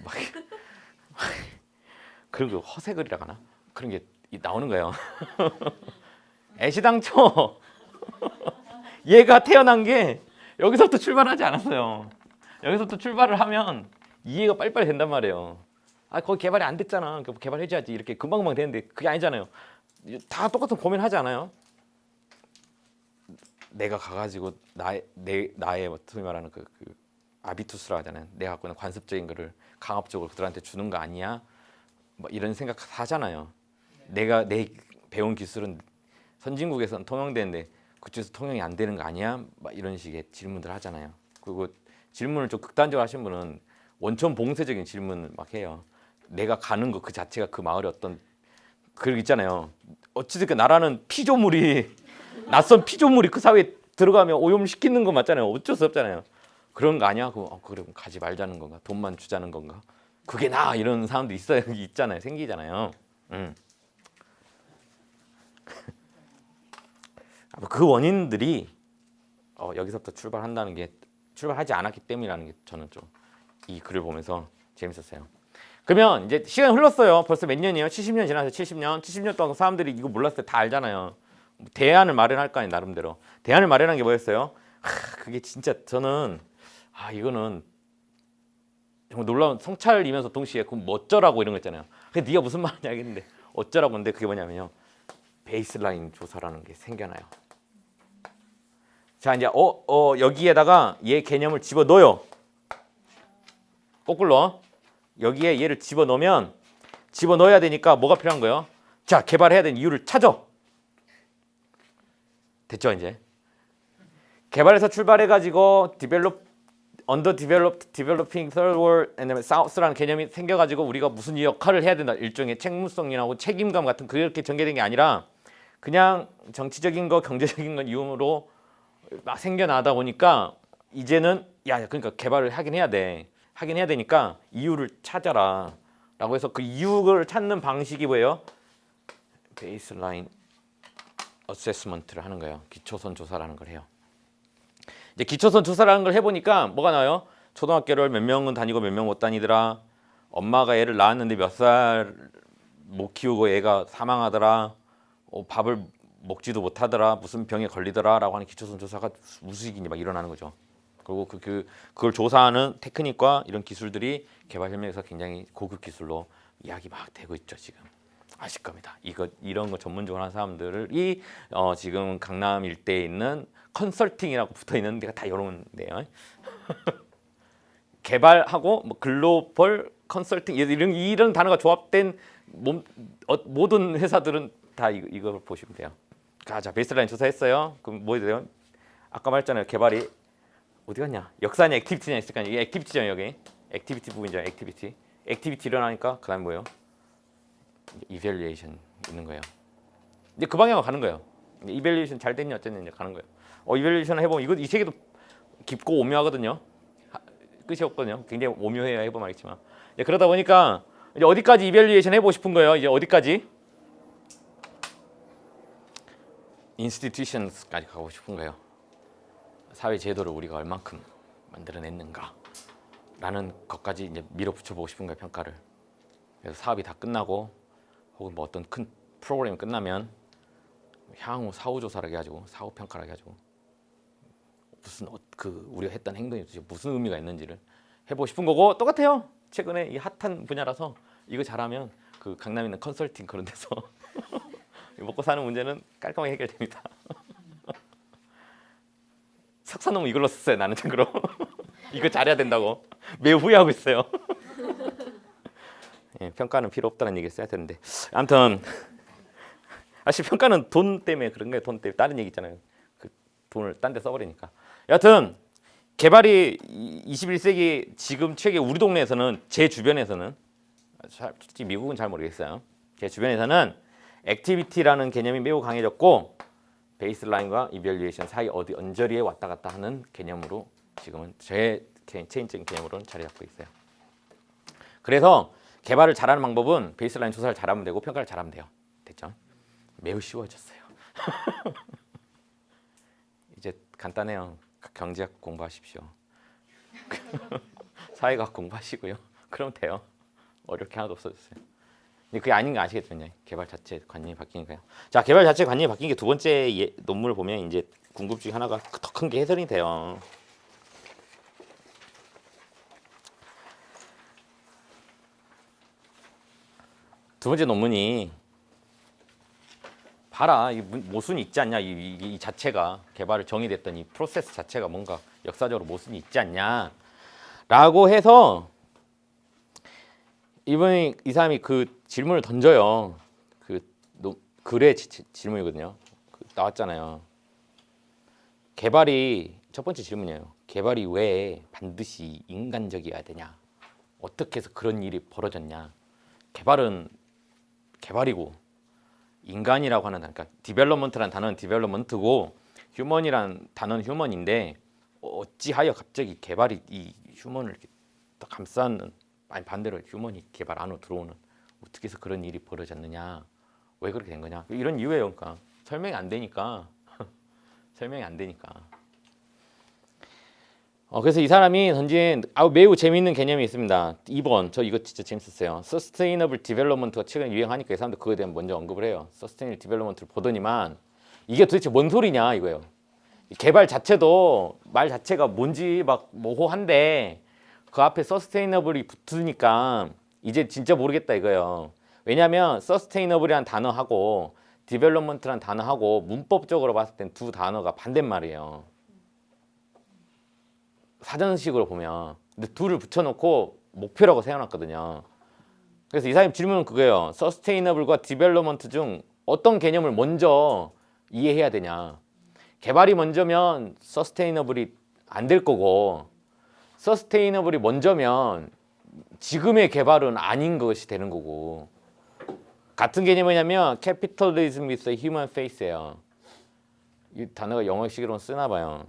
막 그런 거 허세글이라 하나? 그런 게 나오는 거예요. 애시당초 얘가 태어난 게 여기서부터 출발하지 않았어요. 여기서부터 출발을 하면 이해가 빨리빨리 된단 말이에요. 아 거기 개발이 안 됐잖아. 개발해줘야지 이렇게 금방금방 되는데 그게 아니잖아요. 다 똑같은 고민하지 않아요? 내가 가가지고 나의 소위 말하는 그 아비투스라 하잖아요. 내가 갖고 있는 관습적인 거를 강압적으로 그들한테 주는 거 아니야? 뭐 이런 생각 하잖아요. 내가 내 배운 기술은 선진국에서는 통용되는데 그쪽에서 통용이 안 되는 거 아니야? 막 이런 식의 질문들 하잖아요. 그리고 질문을 좀 극단적으로 하신 분은 원천 봉쇄적인 질문을 막 해요. 내가 가는 거 그 자체가 그 마을의 어떤 그런 거 있잖아요. 어찌됐든 나라는 피조물이 낯선 피조물이 그 사회에 들어가면 오염시키는 거 맞잖아요. 어쩔 수 없잖아요. 그런 거 아니야? 그래 가지 말자는 건가? 돈만 주자는 건가? 그게 나 이런 사람도 있잖아요. 생기잖아요. 그 원인들이 여기서부터 출발한다는 게 출발하지 않았기 때문이라는 게 저는 좀 이 글을 보면서 재밌었어요. 그러면 이제 시간이 흘렀어요. 벌써 몇 년이에요? 70년 지나서 70년 동안 사람들이 이거 몰랐을 때 다 알잖아요. 대안을 마련할 거 아니에요, 나름대로. 대안을 마련한 게 뭐였어요? 그게 진짜 저는 이거는 정말 놀라운 성찰이면서 동시에 그럼 뭐 어쩌라고 이런 거 있잖아요. 근데 네가 무슨 말인지 알겠는데 어쩌라고 근데 그게 뭐냐면요. 베이스라인 조사라는 게 생겨나요. 자 이제 여기에다가 얘 개념을 집어넣어요. 거꾸로 여기에 얘를 집어넣어야 되니까 뭐가 필요한 거예요? 자 개발해야 되는 이유를 찾아. 됐죠 이제. 개발에서 출발해가지고 developing third world and south라는 개념이 생겨가지고 우리가 무슨 역할을 해야 된다. 일종의 책무성이라고 책임감 같은 그렇게 전개된 게 아니라 그냥 정치적인 거 경제적인 건 이유로 막 생겨나다 보니까 이제는 그러니까 개발을 하긴 해야 되니까 이유를 찾아라 라고 해서 그 이유를 찾는 방식이 뭐예요? 베이스라인 어세스먼트를 하는 거예요. 기초선 조사라는 걸 해요. 이제 기초선 조사라는 걸 해보니까 뭐가 나와요? 초등학교를 몇 명은 다니고 몇 명 못 다니더라. 엄마가 애를 낳았는데 몇 살 못 키우고 애가 사망하더라. 밥을 먹지도 못하더라. 무슨 병에 걸리더라 라고 하는 기초선 조사가 무수익이 막 일어나는 거죠. 그리고 그걸 조사하는 테크닉과 이런 기술들이 개발협력에서 굉장히 고급 기술로 이야기 막 되고 있죠. 지금 아실 겁니다. 이런 거 전문적으로 하는 사람들이 지금 강남 일대에 있는 컨설팅이라고 붙어 있는 데가 다 이런 데요. 개발하고 뭐 글로벌 컨설팅 이런 단어가 조합된 모든 회사들은 다 이걸 보시면 돼요. 자 베이스라인 조사했어요. 그럼 뭐 돼요? 아까 말했잖아요. 개발이 어디 갔냐? 역사냐 액티비티냐 있을까? 이게 액티비티죠 여기. 액티비티 부분이죠. 액티비티 일어나니까 그다음 뭐예요? 이밸류에이션 있는 거예요. 이제 그 방향으로 가는 거예요. 이밸류에이션 잘 됐냐 어쨌냐 가는 거예요. 이밸류에이션 해보면 이 세계도 깊고 오묘하거든요. 끝이 없거든요. 굉장히 오묘해요. 해보면 알겠지만 그러다 보니까 이제 어디까지 이밸류에이션 해보고 싶은 거예요. 이제 어디까지? 인스티튜션스까지 가고 싶은 거예요. 사회 제도를 우리가 얼만큼 만들어냈는가 라는 것까지 이제 밀어붙여 보고 싶은 거예요. 평가를. 그래서 사업이 다 끝나고 혹은 뭐 어떤 큰 프로그램이 끝나면 향후 사후 조사를 해가지고 사후 평가를 해가지고 무슨 우리가 했던 행동이 도대체 무슨 의미가 있는지를 해보고 싶은 거고 똑같아요. 최근에 이 핫한 분야라서 이거 잘하면 그 강남에 있는 컨설팅 그런 데서 먹고 사는 문제는 깔끔하게 해결됩니다. 석사 논문 이걸로 썼어요. 나는 참고로 이거 잘해야 된다고 매우 후회하고 있어요. 평가는 필요 없다는 얘기 써야 되는데 아무튼 사실 평가는 돈 때문에 그런 거예요. 돈 때문에 다른 얘기 있잖아요. 그 돈을 딴 데 써버리니까. 여하튼 개발이 21세기 지금 최근 우리 동네에서는 제 주변에서는 솔직히 미국은 잘 모르겠어요. 제 주변에서는 액티비티라는 개념이 매우 강해졌고 베이스라인과 이밸류에이션 사이 언저리에 왔다 갔다 하는 개념으로 지금은 제 체인적인 개념으로는 자리 잡고 있어요. 그래서 개발을 잘하는 방법은 베이스라인 조사를 잘하면 되고 평가를 잘하면 돼요. 됐죠? 매우 쉬워졌어요. 이제 간단해요. 경제학 공부하십시오. 사회학 공부하시고요. 그럼 돼요. 어려울 게 하나도 없어졌어요. 근데 그게 아닌 거 아시겠죠? 개발 자체 관념이 바뀌니까요. 자, 개발 자체 관념이 바뀐 게 두 번째 논문을 보면 이제 궁금증 하나가 더 큰 게 해설이 돼요. 두 번째 논문이 봐라, 이 모순이 있지 않냐? 이 자체가 개발을 정의됐던 이 프로세스 자체가 뭔가 역사적으로 모순이 있지 않냐?라고 해서 이번에 이 사람이 그 질문을 던져요. 그 글의 질문이거든요. 나왔잖아요. 개발이 첫 번째 질문이에요. 개발이 왜 반드시 인간적이어야 되냐? 어떻게 해서 그런 일이 벌어졌냐? 개발은 개발이고 인간이라고 하는 단어, 그러니까 디벨롭먼트라는 단어는 디벨롭먼트고 휴먼이라는 단어는 휴먼인데 어찌하여 갑자기 개발이 이 휴먼을 이렇게 딱 감싸는, 아니 반대로 휴먼이 개발 안으로 들어오는, 어떻게 해서 그런 일이 벌어졌느냐, 왜 그렇게 된 거냐, 이런 이유예요. 그러니까 설명이 안 되니까 설명이 안 되니까. 그래서 이 사람이 던진 매우 재미있는 개념이 있습니다. 2번, 저 이거 진짜 재밌었어요. Sustainable Development가 최근에 유행하니까 이 사람들 그거에 대한 먼저 언급을 해요. Sustainable Development를 보더니만 이게 도대체 뭔 소리냐 이거예요. 개발 자체도 말 자체가 뭔지 막 모호한데 그 앞에 Sustainable이 붙으니까 이제 진짜 모르겠다 이거예요. 왜냐하면 Sustainable이라는 단어하고 Development라는 단어하고 문법적으로 봤을 땐 두 단어가 반대말이에요. 사전식으로 보면. 근데 둘을 붙여놓고 목표라고 세워놨거든요. 그래서 이 사람 질문은 그거예요. 서스테이너블과 디벨롭먼트 중 어떤 개념을 먼저 이해해야 되냐. 개발이 먼저면 서스테이너블이 안 될 거고, 서스테이너블이 먼저면 지금의 개발은 아닌 것이 되는 거고. 같은 개념이냐면 capitalism with a human face예요. 이 단어가 영어식으로 쓰나 봐요.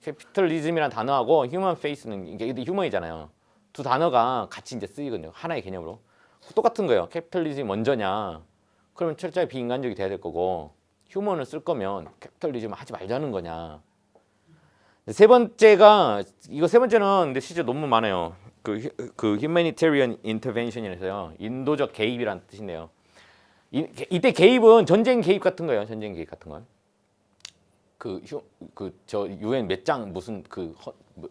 캐피털리즘이라는 단어하고 휴먼 페이스는 이게 휴먼이잖아요. 두 단어가 같이 이제 쓰이거든요. 하나의 개념으로. 똑같은 거예요. 캐피털리즘이 먼저냐? 그러면 철저히 비인간적이 돼야 될 거고, 휴먼을 쓸 거면 캐피털리즘을 하지 말자는 거냐? 세 번째가, 이거 세 번째는 근데 실제 논문 많아요. 그 humanitarian intervention이라서요. 인도적 개입이라는 뜻인데요. 이때 개입은 전쟁 개입 같은 거예요. 전쟁 개입 같은 거. 저 UN 몇 장 무슨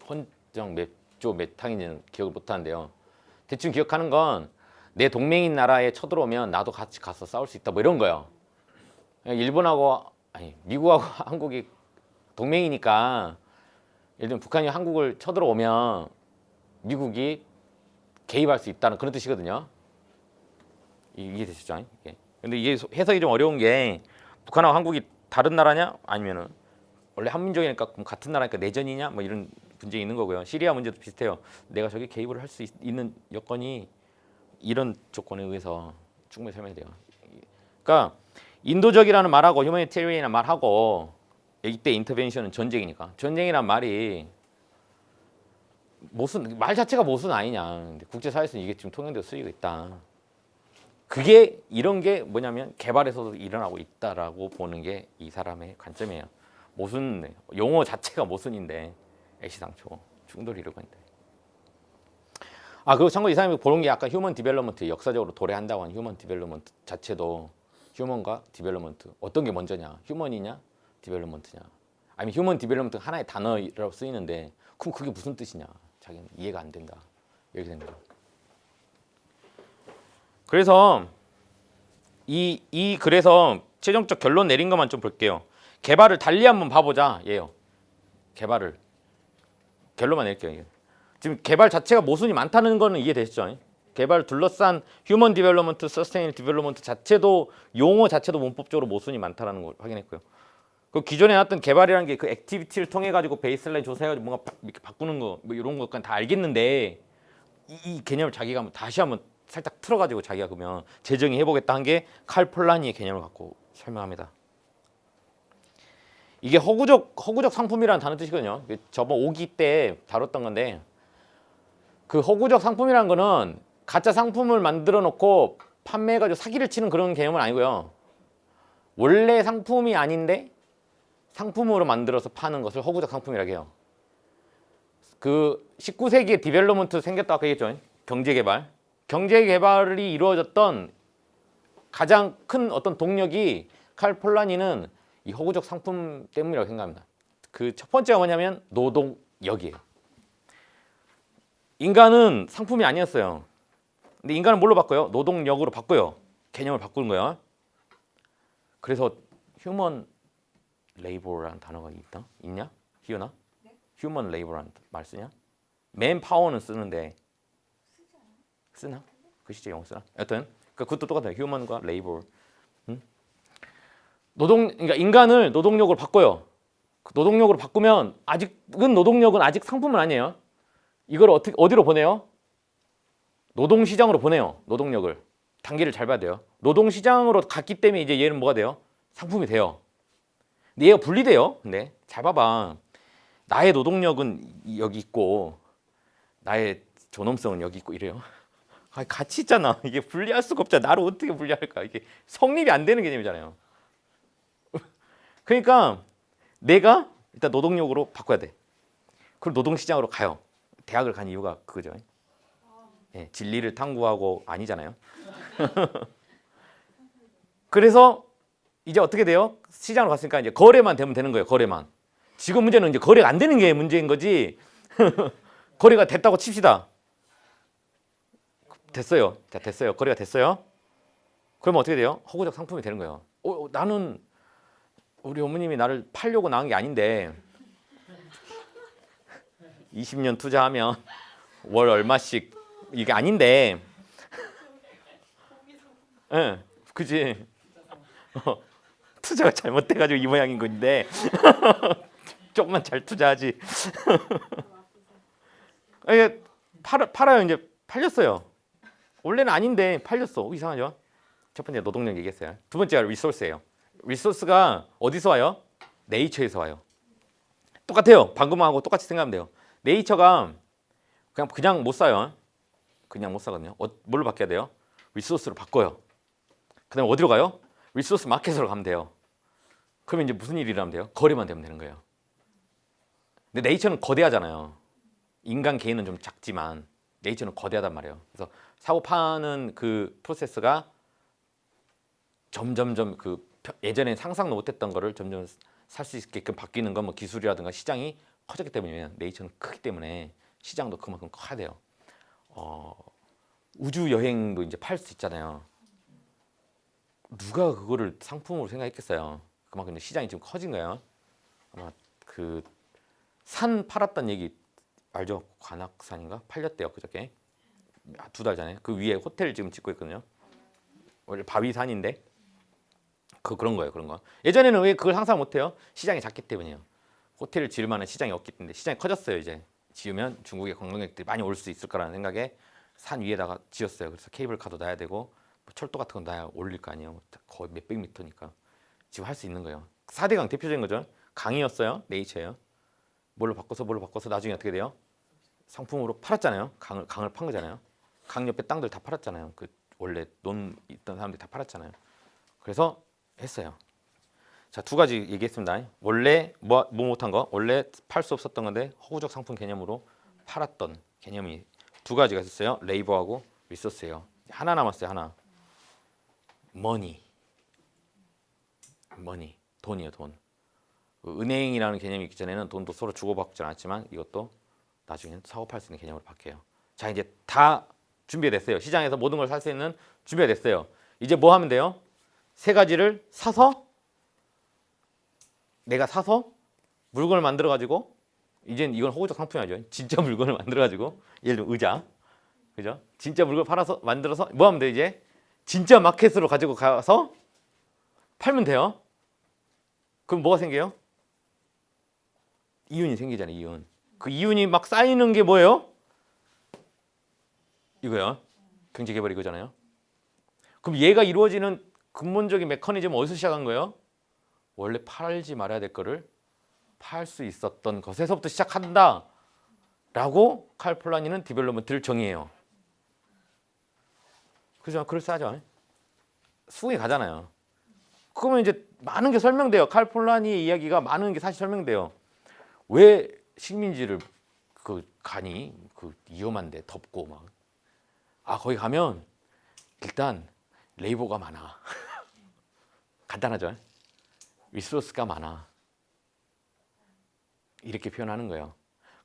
헌정 몇 조 몇 항인지는 기억을 못 하는데요. 대충 기억하는 건 내 동맹인 나라에 쳐들어오면 나도 같이 가서 싸울 수 있다 뭐 이런 거예요. 미국하고 한국이 동맹이니까 예를 들면 북한이 한국을 쳐들어오면 미국이 개입할 수 있다는 그런 뜻이거든요. 이해되시죠? 근데 이게 해석이 좀 어려운 게, 북한하고 한국이 다른 나라냐? 아니면은 원래 한민족이니까 그럼 같은 나라니까 내전이냐? 뭐 이런 분쟁이 있는 거고요. 시리아 문제도 비슷해요. 내가 저기 개입을 할 수 있는 여건이 이런 조건에 의해서 충분히 설명이 돼요. 그러니까 인도적이라는 말하고 휴머니테리안이라는 말하고, 이때 인터벤션은 전쟁이니까, 전쟁이란 말이 말 자체가 모순 아니냐. 국제사회에서 이게 지금 통용돼서 쓰이고 있다. 그게 이런 게 뭐냐면 개발에서도 일어나고 있다라고 보는 게 이 사람의 관점이에요. 모순, 용어 자체가 모순인데 애시당초 충돌이 이루고 있는데. 그리고 참고로 이 사람이 보는 게 아까 휴먼 디벨롭먼트, 역사적으로 도래한다고 하는 휴먼 디벨롭먼트 자체도 휴먼과 디벨롭먼트 어떤 게 먼저냐, 휴먼이냐 디벨롭먼트냐, 아니면 휴먼 디벨롭먼트가 하나의 단어라고 쓰이는데 그럼 그게 무슨 뜻이냐, 자기는 이해가 안 된다, 이렇게 됩니다. 그래서 그래서 최종적 결론 내린 것만 좀 볼게요. 개발을 달리 한번 봐보자 얘요. 개발을 결론만 낼게요. 지금 개발 자체가 모순이 많다는 거는 이해되시죠? 개발을 둘러싼 휴먼 디벨롭먼트, 서스테이너블 디벨롭먼트 자체도, 용어 자체도 문법적으로 모순이 많다는 걸 확인했고요. 그 기존에 나왔던 개발이라는 게 그 액티비티를 통해 가지고 베이스라인 조사해가지고 뭔가 이렇게 바꾸는 거, 뭐 이런 것까지 다 알겠는데, 이 개념을 자기가 다시 한번 살짝 틀어가지고 자기가 그러면 재정의 해보겠다 한 게 칼 폴라니의 개념을 갖고 설명합니다. 이게 허구적 상품이라는 단어 뜻이거든요. 저번 5기 때 다뤘던 건데, 그 허구적 상품이라는 거는 가짜 상품을 만들어 놓고 판매해가지고 사기를 치는 그런 개념은 아니고요. 원래 상품이 아닌데 상품으로 만들어서 파는 것을 허구적 상품이라고 해요. 그 19세기에 디벨롭먼트 생겼다고 아까 얘기했죠. 경제개발. 경제개발이 이루어졌던 가장 큰 어떤 동력이 칼 폴라니는 이 허구적 상품 때문이라고 생각합니다. 그 첫 번째가 뭐냐면 노동력이에요. 인간은 상품이 아니었어요. 근데 인간은 뭘로 바꿔요? 노동력으로 바꿔요. 개념을 바꾸는 거야. 그래서 휴먼 레이버라는 단어가 있다? 있냐? 희연아?
네?
휴먼 레이버라는 말 쓰냐? 맨 파워는 쓰는데 쓰나? 그 시제 영어 쓰나? 여튼 그것도 똑같아요. 휴먼과 레이버. 그러니까 인간을 노동력으로 바꿔요. 그 노동력으로 바꾸면 노동력은 아직 상품은 아니에요. 이걸 어디로 보내요? 노동시장으로 보내요. 노동력을. 단계를 잘 봐야 돼요. 노동시장으로 갔기 때문에 이제 얘는 뭐가 돼요? 상품이 돼요. 근데 얘가 분리돼요. 근데 잘 봐봐. 나의 노동력은 여기 있고 나의 존엄성은 여기 있고 이래요. 같이 있잖아. 이게 분리할 수가 없잖아. 나를 어떻게 분리할까? 이게 성립이 안 되는 개념이잖아요. 그러니까 내가 일단 노동력으로 바꿔야 돼. 그럼 노동시장으로 가요. 대학을 간 이유가 그거죠. 예, 진리를 탐구하고 아니잖아요. 그래서 이제 어떻게 돼요? 시장으로 갔으니까 이제 거래만 되면 되는 거예요. 거래만. 지금 문제는 이제 거래가 안 되는 게 문제인 거지. 거래가 됐다고 칩시다. 됐어요. 자, 됐어요. 거래가 됐어요. 그러면 어떻게 돼요? 허구적 상품이 되는 거예요. 나는 우리 어머님이 나를 팔려고 나온 게 아닌데 20년 투자하면 월 얼마씩 이게 아닌데 예, 그지? 투자가 잘못돼가지고 이 모양인 건데 조금만 잘 투자하지. 이게 팔아요. 이제 팔렸어요. 원래는 아닌데 팔렸어. 이상하죠? 첫 번째 노동력 얘기했어요. 두 번째가 리소스예요. 리소스가 어디서 와요? 네이처에서 와요. 똑같아요. 방금하고 똑같이 생각하면 돼요. 네이처가 그냥 못 사요. 그냥 못 사거든요. 뭘로 바뀌어야 돼요? 리소스로 바꿔요. 그 다음에 어디로 가요? 리소스 마켓으로 가면 돼요. 그러면 이제 무슨 일을 하면 돼요? 거래만 되면 되는 거예요. 근데 네이처는 거대하잖아요. 인간 개인은 좀 작지만 네이처는 거대하단 말이에요. 그래서 사고 파는 그 프로세스가 점점점 그 예전에 상상도 못했던 거를 점점 살 수 있게끔 바뀌는 건 뭐 기술이라든가 시장이 커졌기 때문이에요. 네이처는 크기 때문에 시장도 그만큼 커야 돼요. 우주 여행도 이제 팔 수 있잖아요. 누가 그거를 상품으로 생각했겠어요. 그만큼 이제 시장이 지금 커진 거예요. 아마 그 산 팔았던 얘기 알죠? 관악산인가? 팔렸대요 그저께. 2달 전에. 그 위에 호텔 지금 짓고 있거든요. 원래 바위산인데 그런 거예요. 그런 거. 예전에는 왜 그걸 상상 못해요? 시장이 작기 때문이에요. 호텔을 지을 만한 시장이 없기 때문에. 시장이 커졌어요. 이제 지으면 중국의 관광객들이 많이 올 수 있을 거라는 생각에 산 위에다가 지었어요. 그래서 케이블카도 놔야 되고 철도 같은 거 놔야 올릴 거 아니에요. 거의 몇백 미터니까 지금 할 수 있는 거예요. 4대강 대표적인 거죠. 강이었어요. 네이처예요. 뭘로 바꿔서 나중에 어떻게 돼요? 상품으로 팔았잖아요. 강을 판 거잖아요. 강 옆에 땅들 다 팔았잖아요. 그 원래 논 있던 사람들이 다 팔았잖아요. 그래서 했어요. 자, 2가지 얘기했습니다. 원래 뭐 못한 거, 원래 팔 수 없었던 건데 허구적 상품 개념으로 팔았던 개념이 2가지가 있었어요. 레이버하고 리소스예요. 하나 남았어요. 하나. 머니, 돈이에요. 돈. 은행이라는 개념이 있기 전에는 돈도 서로 주고받지 않았지만 이것도 나중에는 사고 팔 수 있는 개념으로 바뀌어요. 자, 이제 다 준비가 됐어요. 시장에서 모든 걸 살 수 있는 준비가 됐어요. 이제 뭐 하면 돼요? 3가지를 내가 사서 물건을 만들어 가지고 이젠 이건 허구적 상품이 아니죠. 진짜 물건을 만들어 가지고 예를 들면 의자, 그죠? 진짜 물건 팔아서 만들어서 뭐 하면 돼? 이제 진짜 마켓으로 가지고 가서 팔면 돼요. 그럼 뭐가 생겨요? 이윤이 생기잖아요. 이윤. 그 이윤이 막 쌓이는 게 뭐예요? 이거요. 경제개발 이거잖아요. 그럼 얘가 이루어지는 근본적인 메커니즘은 어디서 시작한 거예요? 원래 팔지 말아야 될 거를 팔 수 있었던 것에서부터 시작한다 라고 칼 폴라니는 디벨롭먼트를 정의해요. 그죠? 그럴싸하죠? 수긍이 가잖아요. 그러면 이제 많은 게 설명돼요. 칼 폴라니의 이야기가 많은 게 사실 설명돼요. 왜 식민지를 그 가니 그 위험한데 덥고 막. 아 거기 가면 일단 레이버가 많아. 간단하죠. 리소스가 많아. 이렇게 표현하는 거예요.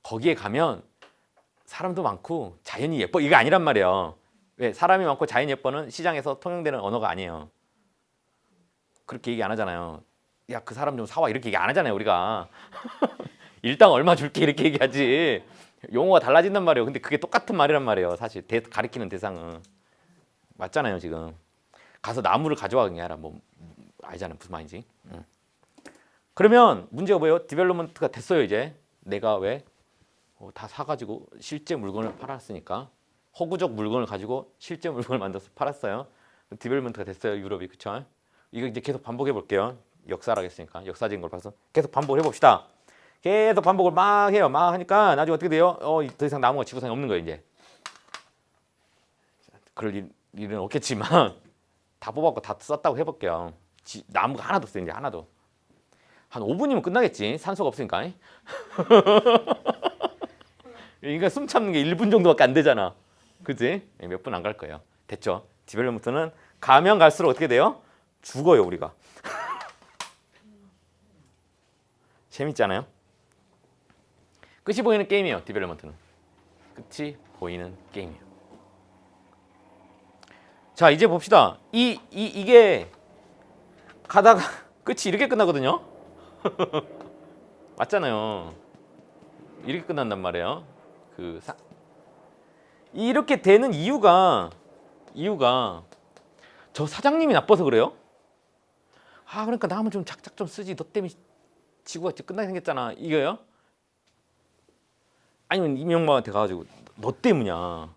거기에 가면 사람도 많고 자연이 예뻐. 이게 아니란 말이에요. 왜 사람이 많고 자연이 예뻐는 시장에서 통용되는 언어가 아니에요. 그렇게 얘기 안 하잖아요. 야 그 사람 좀 사와 이렇게 얘기 안 하잖아요 우리가. 일당 얼마 줄게 이렇게 얘기하지. 용어가 달라진단 말이에요. 근데 그게 똑같은 말이란 말이에요. 사실 가리키는 대상은 맞잖아요. 지금 가서 나무를 가져와 그게 아니라 뭐 알잖아요 무슨 말인지. 그러면 문제가 뭐예요? 디벨롭먼트가 됐어요. 이제 내가 왜 다 사가지고 실제 물건을 팔았으니까 허구적 물건을 가지고 실제 물건을 만들어서 팔았어요. 디벨롭먼트가 됐어요. 유럽이. 그쵸? 이거 이제 계속 반복해 볼게요. 역사라고 했으니까 역사적인 걸 봐서 계속 반복을 해봅시다. 계속 반복을 막 해요. 막 하니까 나중에 어떻게 돼요? 더 이상 나무가 지구상에 없는 거예요. 이제 그럴 일은 없겠지만 다 뽑았고 다 썼다고 해볼게요. 나무가 하나도 없어요. 이제 하나도. 한 5분이면 끝나겠지. 산소가 없으니까. 그러니까 숨 참는 게 1분 정도밖에 안 되잖아. 그치? 몇 분 안 갈 거예요. 됐죠? 디벨롭먼트는 가면 갈수록 어떻게 돼요? 죽어요 우리가. 재밌잖아요? 끝이 보이는 게임이에요. 디벨롭먼트는. 끝이 보이는 게임이에요. 자 이제 봅시다. 이게 가다가 끝이 이렇게 끝나거든요. 맞잖아요. 이렇게 끝난단 말이에요. 이렇게 되는 이유가 저 사장님이 나빠서 그래요? 아 그러니까 나 한번 좀 작작 좀 쓰지. 너 때문에 지구가 끝나게 생겼잖아. 이거요? 아니면 이명박한테 가가지고 너 때문이야.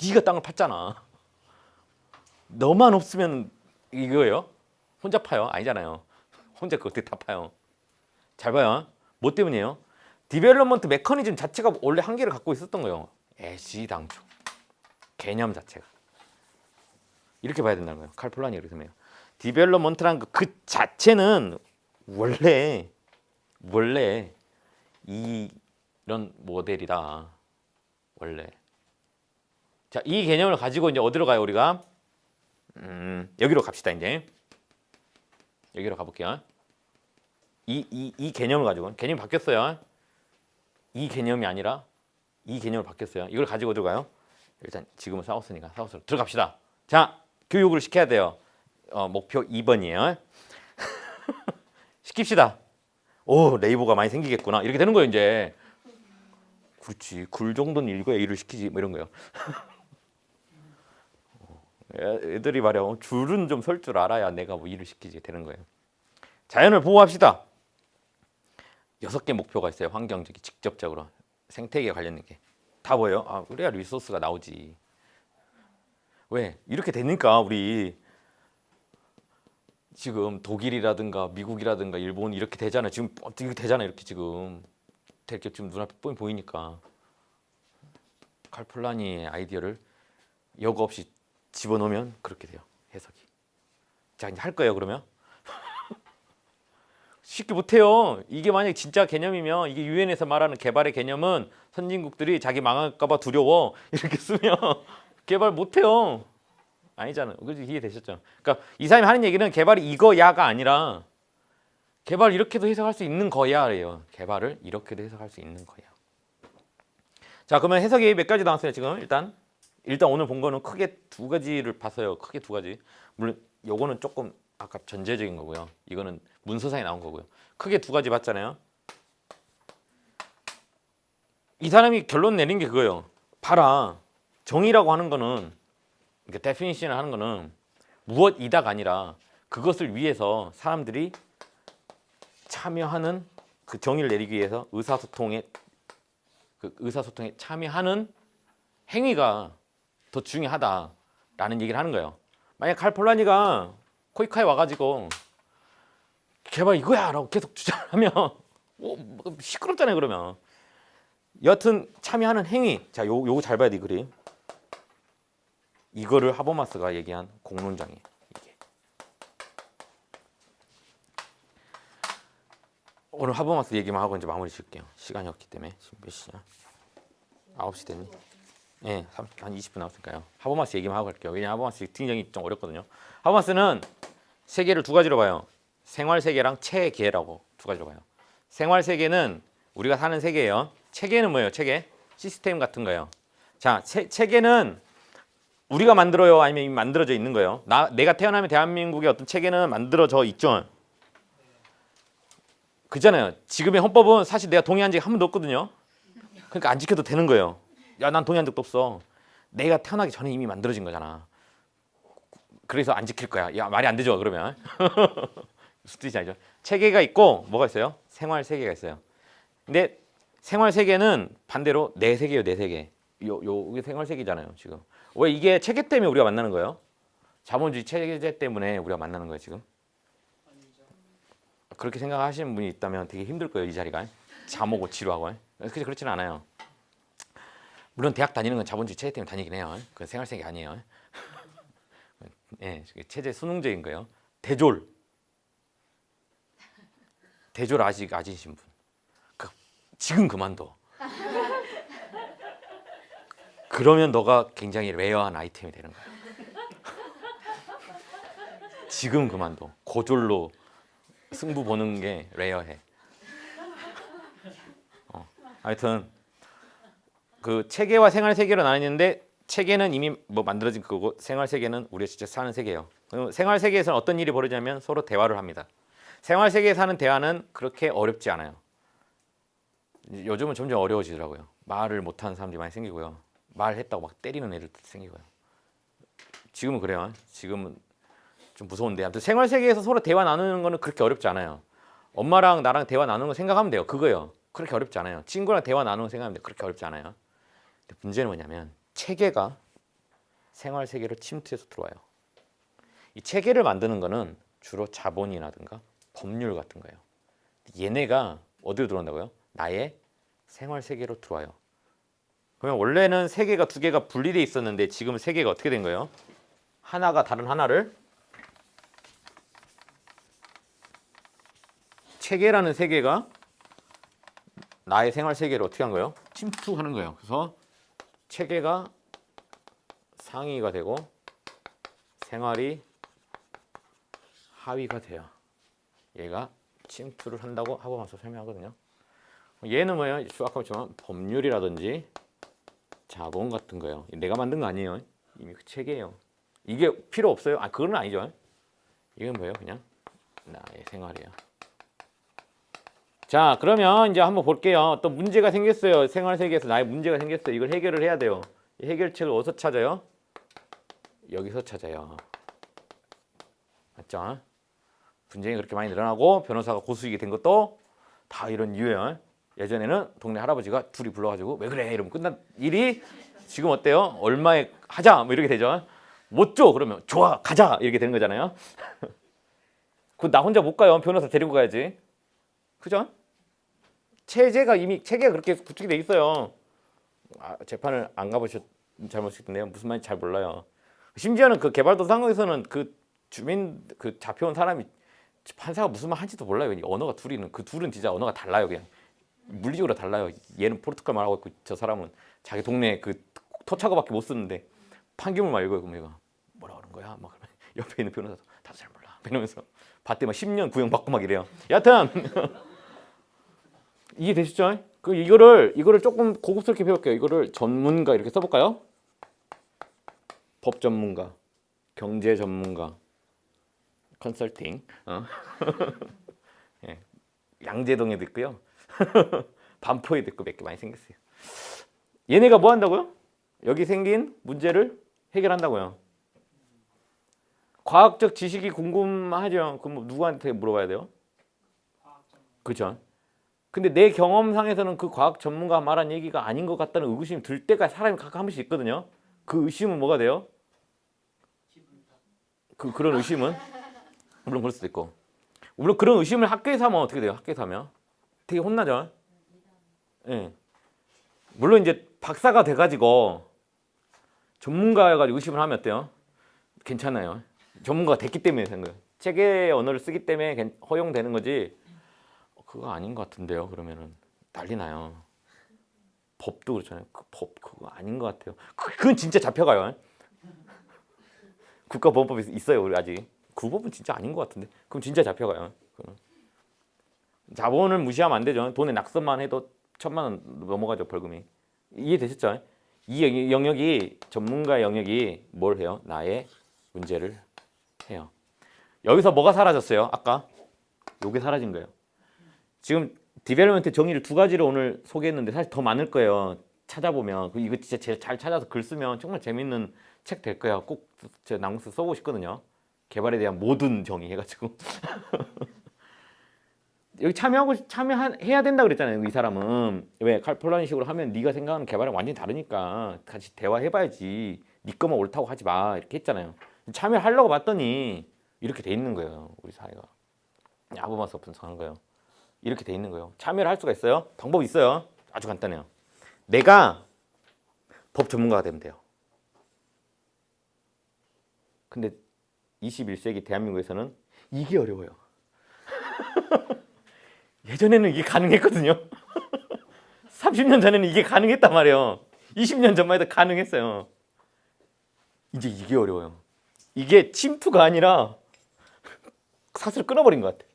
네가 땅을 팠잖아. 너만 없으면 이거예요? 혼자 파요? 아니잖아요. 혼자 그거 어떻게 다 파요? 잘 봐요. 뭐 때문이에요? 디벨롭먼트 메커니즘 자체가 원래 한계를 갖고 있었던 거예요. 애시당초. 개념 자체가. 이렇게 봐야 된다는 거예요. 칼 폴라니 그래서 뭐예요? 디벨롭먼트란 그 자체는 원래 이런 모델이다. 원래. 자, 이 개념을 가지고 이제 어디로 가요, 우리가? 여기로 갑시다, 이제. 여기로 가볼게요. 이 개념을 가지고. 개념이 바뀌었어요. 이 개념이 아니라 이 개념을 바뀌었어요. 이걸 가지고 어디로 가요? 일단 지금은 싸웠으니까 싸웠으로 들어갑시다. 자, 교육을 시켜야 돼요. 목표 2번이에요. 시킵시다. 오, 레이버가 많이 생기겠구나. 이렇게 되는 거예요, 이제. 그렇지. 글 정도는 읽어야 일을 시키지. 뭐 이런 거예요. 애들이 말이야. 줄은 좀 설 줄 알아야 내가 뭐 일을 시키지 되는 거예요. 자연을 보호합시다. 6개 목표가 있어요. 환경적이 직접적으로 생태계에 관련된 게. 다 뭐예요? 아, 그래야 리소스가 나오지. 왜? 이렇게 되니까 우리 지금 독일이라든가 미국이라든가 일본 이렇게 되잖아요. 지금 어떻게 되잖아요. 이렇게 지금 될 게 지금 눈앞에 보이니까. 칼 폴라니의 아이디어를 여과 없이 집어넣으면 그렇게 돼요. 해석이. 자, 이제 할 거예요. 그러면. 쉽게 못해요. 이게 만약 진짜 개념이면 이게 유엔에서 말하는 개발의 개념은 선진국들이 자기 망할까 봐 두려워 이렇게 쓰면 개발 못해요. 아니잖아요. 그래서 이해되셨죠? 그러니까 이 사람이 하는 얘기는 개발이 이거야가 아니라 개발 이렇게도 해석할 수 있는 거야예요. 개발을 이렇게도 해석할 수 있는 거야. 자, 그러면 해석이 몇 가지 나왔어요 지금. 일단 오늘 본 거는 크게 2가지를 봤어요. 크게 2가지. 물론 요거는 조금 아까 전제적인 거고요. 이거는 문서상에 나온 거고요. 크게 2가지 봤잖아요. 이 사람이 결론 내린 게 그거예요. 봐라. 정의라고 하는 거는 그러니까 데피니션을 하는 거는 무엇이다가 아니라 그것을 위해서 사람들이 참여하는 그 정의를 내리기 위해서 의사소통에 참여하는 행위가 더 중요하다라는 얘기를 하는 거예요. 만약 칼 폴라니가 코이카에 와가지고 개발 이거야 라고 계속 주장하면 시끄럽잖아요. 그러면 여튼 참여하는 행위. 자, 요거 잘 봐야 돼. 이 그림. 이거를 하버마스가 얘기한 공론장이에요. 이게 오늘 하버마스 얘기만 하고 이제 마무리 지을게요. 시간이 없기 때문에. 지금 몇 시냐? 9시 됐니? 예, 한 20분 남았으니까요. 하버마스 얘기만 하고 갈게요. 왜냐면 하버마스 등장이 좀 어렵거든요. 하버마스는 세계를 두 가지로 봐요. 생활 세계랑 체계라고 두 가지로 봐요. 생활 세계는 우리가 사는 세계예요. 체계는 뭐예요? 체계? 시스템 같은 거예요. 자, 체계는 우리가 만들어요? 아니면 이미 만들어져 있는 거예요? 내가 태어나면 대한민국의 어떤 체계는 만들어져 있죠. 그잖아요. 지금의 헌법은 사실 내가 동의한 적이 한 번도 없거든요. 그러니까 안 지켜도 되는 거예요. 야, 난 동의한 적도 없어. 내가 태어나기 전에 이미 만들어진 거잖아. 그래서 안 지킬 거야. 야, 말이 안 되죠, 그러면. 무슨 뜻인지 알죠? 체계가 있고 뭐가 있어요? 생활 세계가 있어요. 근데 생활 세계는 반대로 내 세계예요, 내 세계. 요게 생활 세계잖아요, 지금. 왜 이게 체계 때문에 우리가 만나는 거예요? 자본주의 체제 때문에 우리가 만나는 거예요, 지금.
아니죠.
그렇게 생각하시는 분이 있다면 되게 힘들 거예요, 이 자리가. 잠 오고 지루하고. 그렇지는 않아요. 물론 대학 다니는 건 자본주의 체제 때문에 다니긴 해요. 그건 생활 세계 아니에요. 예, 체제 수능적인 거예요. 대졸 아직 아시신 분. 지금 그만둬. 그러면 너가 굉장히 레어한 아이템이 되는 거야. 지금 그만둬. 고졸로 승부 보는 게 레어해. 하여튼 그 체계와 생활 세계로 나뉘는데 체계는 이미 뭐 만들어진 거고 생활 세계는 우리가 진짜 사는 세계예요. 생활 세계에서는 어떤 일이 벌어지냐면 서로 대화를 합니다. 생활 세계에서 하는 대화는 그렇게 어렵지 않아요. 요즘은 점점 어려워지더라고요. 말을 못하는 사람들이 많이 생기고요. 말했다고 막 때리는 애들도 생기고요. 지금은 그래요. 지금은 좀 무서운데 아무튼 생활 세계에서 서로 대화 나누는 거는 그렇게 어렵지 않아요. 엄마랑 나랑 대화 나누는 거 생각하면 돼요. 그거예요. 그렇게 어렵지 않아요. 친구랑 대화 나누는 거 생각하면 돼요. 그렇게 어렵지 않아요. 근데 문제는 뭐냐면 체계가 생활 세계로 침투해서 들어와요. 이 체계를 만드는 거는 주로 자본이라든가 법률 같은 거예요. 얘네가 어디로 들어온다고요? 나의 생활 세계로 들어와요. 그러면 원래는 세계가 두 개가 분리되어 있었는데 지금은 세계가 어떻게 된 거예요? 하나가 다른 하나를 체계라는 세계가 나의 생활 세계를 어떻게 한 거예요? 침투하는 거예요. 그래서 체계가 상위가 되고 생활이 하위가 돼요. 얘가 침투를 한다고 하버마스 설명하거든요. 얘는 뭐예요? 아까 봤지만 법률이라든지 자본 같은 거예요. 내가 만든 거 아니에요. 이미 그 체계예요. 이게 필요 없어요? 아, 그건 아니죠. 이건 뭐예요? 그냥 나의 생활이에요. 자, 그러면 이제 한번 볼게요. 또 문제가 생겼어요. 생활 세계에서 나의 문제가 생겼어요. 이걸 해결을 해야 돼요. 이 해결책을 어디서 찾아요? 여기서 찾아요. 맞죠? 분쟁이 그렇게 많이 늘어나고 변호사가 고수익이 된 것도 다 이런 이유예요. 예전에는 동네 할아버지가 둘이 불러가지고 왜 그래 이러면 끝난 일이 지금 어때요? 얼마에 하자 뭐 이렇게 되죠. 못 줘 그러면 좋아 가자 이렇게 되는 거잖아요. 그 나 혼자 못 가요. 변호사 데리고 가야지. 그죠? 체계가 그렇게 구축이 돼 있어요. 재판을 안 가보셨 잘못했는데요. 무슨 말인지 잘 몰라요. 심지어는 그 개발도상국에서는 그 주민 그 잡혀온 사람이 판사가 무슨 말 하는지도 몰라요. 언어가 그 둘은 진짜 언어가 달라요. 그냥 물리적으로 달라요. 얘는 포르투갈 말하고 있고 저 사람은 자기 동네 그 토착어밖에 못 쓰는데 판결문 읽어요. 그럼 얘가 뭐라 그러는 거야? 막 그러면 옆에 있는 변호사도 나도 잘 몰라. 이러면서 밭에 막 10년 구형 받고 막 이래요. 여하튼 이해되시죠? 이거를 조금 고급스럽게 배울게요. 이거를 전문가 이렇게 써볼까요? 법 전문가, 경제 전문가, 컨설팅. 예. 양재동에도 있고요. 반포에도 있고 몇 개 많이 생겼어요. 얘네가 뭐 한다고요? 여기 생긴 문제를 해결한다고요. 과학적 지식이 궁금하죠? 그럼 누구한테 물어봐야 돼요? 그렇죠. 근데 내 경험상에서는 그 과학 전문가가 말한 얘기가 아닌 것 같다는 의구심이 들 때가 사람이 가끔 한 번씩 있거든요. 그 의심은 뭐가 돼요? 그런 의심은 물론 그럴 수도 있고, 물론 그런 의심을 학교에서 하면 어떻게 돼요? 학교에서 하면 되게 혼나죠. 예. 물론 이제 박사가 돼가지고 전문가여가지고 의심을 하면 어때요? 괜찮아요. 전문가가 됐기 때문에 된 거예요. 체계의 언어를 쓰기 때문에 허용되는 거지. 그거 아닌 것 같은데요. 그러면은 난리 나요. 법도 그렇잖아요. 그 법 그거 아닌 것 같아요. 그건 진짜 잡혀가요. 국가보안법이 있어요. 우리 아직. 그 법은 진짜 아닌 것 같은데. 그럼 진짜 잡혀가요. 그거는. 자본을 무시하면 안 되죠. 돈에 낙선만 해도 1,000만 원 넘어가죠. 벌금이. 이해되셨죠? 이 영역이 전문가의 영역이 뭘 해요? 나의 문제를 해요. 여기서 뭐가 사라졌어요? 아까 요게 사라진 거예요. 지금 디벨롭먼트 정의를 두 가지로 오늘 소개했는데 사실 더 많을 거예요. 찾아보면 이거 진짜 제일 잘 찾아서 글 쓰면 정말 재밌는 책 될 거예요. 꼭 제가 낭스 써보고 싶거든요. 개발에 대한 모든 정의 해가지고 여기 참여해야 된다 그랬잖아요. 이 사람은 왜 칼폴란식으로 하면 네가 생각하는 개발은 완전히 다르니까 같이 대화해봐야지. 네 거만 옳다고 하지 마 이렇게 했잖아요. 참여하려고 봤더니 이렇게 돼 있는 거예요. 우리 사회가 하버마스 오픈성한 거예요. 이렇게 돼 있는 거예요. 참여를 할 수가 있어요. 방법이 있어요. 아주 간단해요. 내가 법 전문가가 되면 돼요. 근데 21세기 대한민국에서는 이게 어려워요. 예전에는 이게 가능했거든요. 30년 전에는 이게 가능했단 말이에요. 20년 전만 해도 가능했어요. 이제 이게 어려워요. 이게 침투가 아니라 사슬을 끊어버린 것 같아.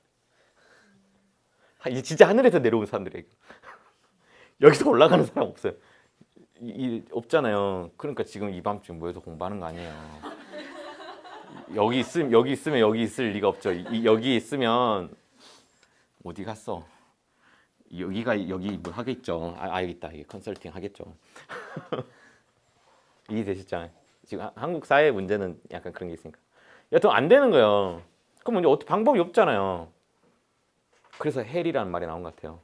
이게 진짜 하늘에서 내려온 사람들이에요. 여기서 올라가는 사람 없어요. 없잖아요. 그러니까 지금 이 밤쯤 모여서 공부하는 거 아니에요. 여기 있으면 여기 있을 리가 없죠. 여기 있으면 어디 갔어? 여기 뭐 하겠죠. 여기 있다. 이게 컨설팅 하겠죠. 이해되셨잖아요. 지금 한국 사회 문제는 약간 그런 게 있으니까. 여튼 안 되는 거예요. 그럼 이제 어떻게 방법이 없잖아요. 그래서 헬이라는 말이 나온 것 같아요.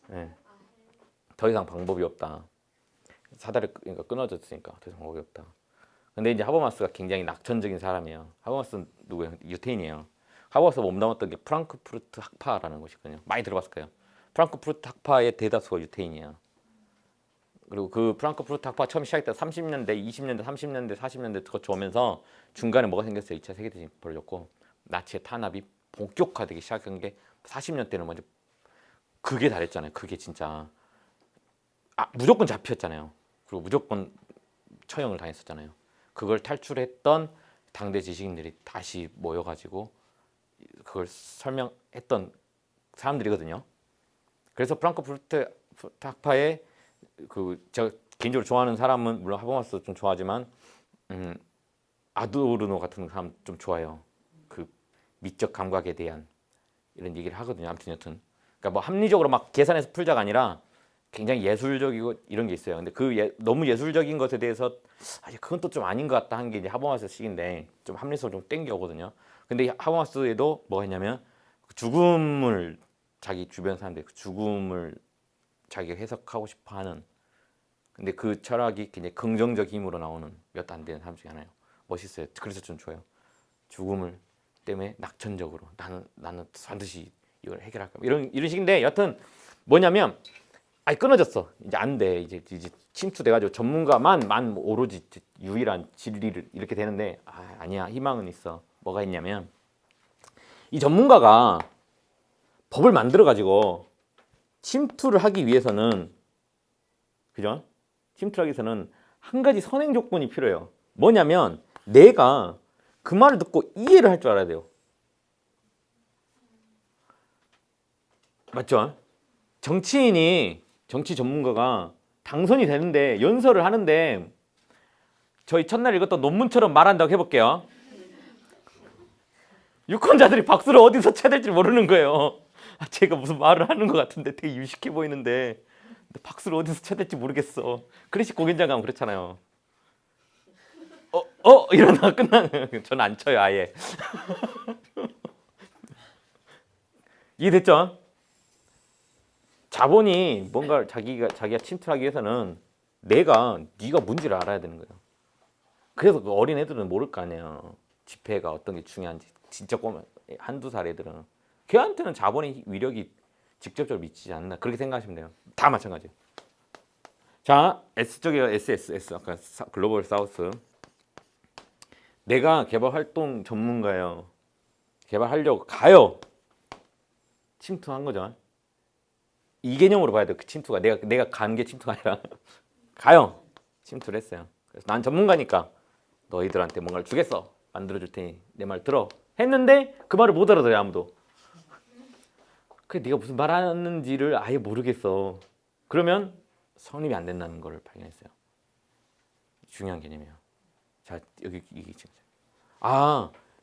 네. 더 이상 방법이 없다. 사다리 끊어졌으니까 더 이상 방법이 없다. 근데 이제 하버마스가 굉장히 낙천적인 사람이에요. 하버마스는 누구예요? 유태인이에요. 하버마스가 몸담았던 게 프랑크푸르트 학파라는 곳이거든요. 많이 들어봤을 거예요. 프랑크푸르트 학파의 대다수가 유태인이에요. 그리고 그 프랑크푸르트 학파 처음 시작했다 30년대, 20년대, 30년대, 40년대 거쳐오면서 중간에 뭐가 생겼어요? 2차 세계대전이 벌어졌고 나치의 탄압이 본격화되기 시작한 게 40년대는 먼저 그게 다랬잖아요. 그게 진짜 무조건 잡혔잖아요. 그리고 무조건 처형을 당했었잖아요. 그걸 탈출했던 당대 지식인들이 다시 모여가지고 그걸 설명했던 사람들이거든요. 그래서 프랑크푸르트 학파의 제가 개인적으로 좋아하는 사람은 물론 하버마스도 좀 좋아하지만 아도르노 같은 사람 좀 좋아해요. 그 미적 감각에 대한 이런 얘기를 하거든요. 아무튼 여튼 그러니까 뭐 합리적으로 막 계산해서 풀자가 아니라 굉장히 예술적이고 이런 게 있어요. 근데 너무 예술적인 것에 대해서 그건 또 좀 아닌 것 같다 하는 게 이제 하버마스 식인데 좀 합리성을 좀 땡겨오거든요. 근데 하버마스에도 뭐가 있냐면 죽음을 자기 주변 사람들 죽음을 자기가 해석하고 싶어하는 근데 그 철학이 굉장히 긍정적 힘으로 나오는 몇 안 되는 사람 중에 하나예요. 멋있어요. 그래서 좀 좋아요. 죽음을 때문에 낙천적으로 나는 반드시 이걸 해결할 거야. 이런 식인데 여튼 뭐냐면 끊어졌어. 이제 안 돼. 이제 침투돼가지고 전문가만 오로지 유일한 진리를 이렇게 되는데 아니야. 희망은 있어. 뭐가 있냐면 이 전문가가 법을 만들어가지고 침투를 하기 위해서는 그죠? 침투를 하기 위해서는 한 가지 선행 조건이 필요해요. 뭐냐면 내가 그 말을 듣고 이해를 할 줄 알아야 돼요. 맞죠? 정치 전문가가 당선이 되는데 연설을 하는데 저희 첫날 읽었던 논문처럼 말한다고 해볼게요. 유권자들이 박수를 어디서 쳐야 될지 모르는 거예요. 제가 무슨 말을 하는 것 같은데 되게 유식해 보이는데 박수를 어디서 쳐야 될지 모르겠어. 클래식 공연장 가면 그렇잖아요. 이러다가 끝나는. 저는 안 쳐요 아예. 이해됐죠? 자본이 뭔가 자기가 침투하기 위해서는 네가 뭔지를 알아야 되는 거예요. 그래서 그 어린 애들은 모를 거 아니에요. 지폐가 어떤 게 중요한지. 진짜 꼬면 한두 살 애들은 걔한테는 자본의 위력이 직접적으로 미치지 않나 그렇게 생각하시면 돼요. 다 마찬가지예요. 자, S쪽이에요. S. 아까 글로벌 사우스. 내가 개발 활동 전문가예요. 개발하려고 가요. 침투한 거죠. 이 개념으로 봐야 돼. 그 침투가 내가 가는 게 침투가 아니라 가요. 침투를 했어요. 그래서 난 전문가니까 너희들한테 뭔가를 주겠어. 만들어 줄 테니 내 말 들어. 했는데 그 말을 못 알아들어요, 아무도. 그래 네가 무슨 말 하는지를 아예 모르겠어. 그러면 성립이 안 된다는 걸 발견했어요. 중요한 개념이에요. 자, 여기 이게 지금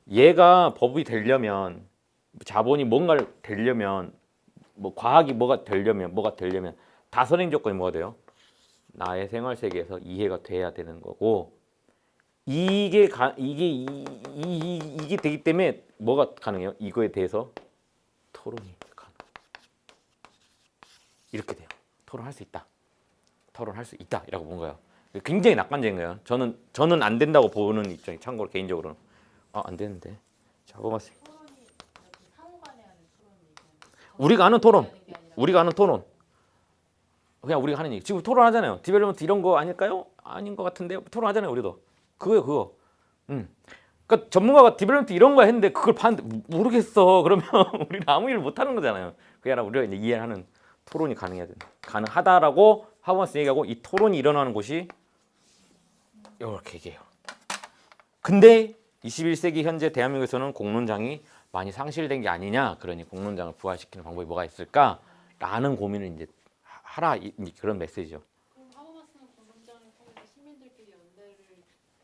얘가 법이 되려면 자본이 뭔가를 되려면 뭐 과학이 뭐가 되려면 다선행 조건이 뭐가 돼요? 나의 생활 세계에서 이해가 돼야 되는 거고 이게 되기 때문에 뭐가 가능해요? 이거에 대해서 토론이 가능. 이렇게 돼요. 토론할 수 있다. 토론할 수 있다라고 본 거예요. 굉장히 낙관적인 거예요. 저는 안 된다고 보는 입장이 참고로 개인적으로는 안 되는데 작업하세요.
토론이 이렇게 상호간에 하는 토론이
우리가 하는 토론.
하는 게 아니라
우리가 하는 토론. 그냥 우리가 하는 얘기. 지금 토론하잖아요. 디벨롭먼트 이런 거 아닐까요? 아닌 것 같은데 토론하잖아요. 우리도. 그거예요, 그거. 그러니까 전문가가 디벨롭먼트 이런 거 했는데 그걸 봤는데 모르겠어. 그러면 우리는 아무 일을 못 하는 거잖아요. 그게 아니라 우리가 이제 이해하는 토론이 가능해야 된다. 가능하다라고 하버마스 얘기하고 이 토론이 일어나는 곳이 이렇게 얘기해요. 근데 21세기 현재 대한민국에서는 공론장이 많이 상실된 게 아니냐. 그러니 공론장을 부활시키는 방법이 뭐가 있을까라는 고민을 이제 하라 그런 메시지죠.
그럼 하버마스는 공론장을 통해서 시민들끼리 연대를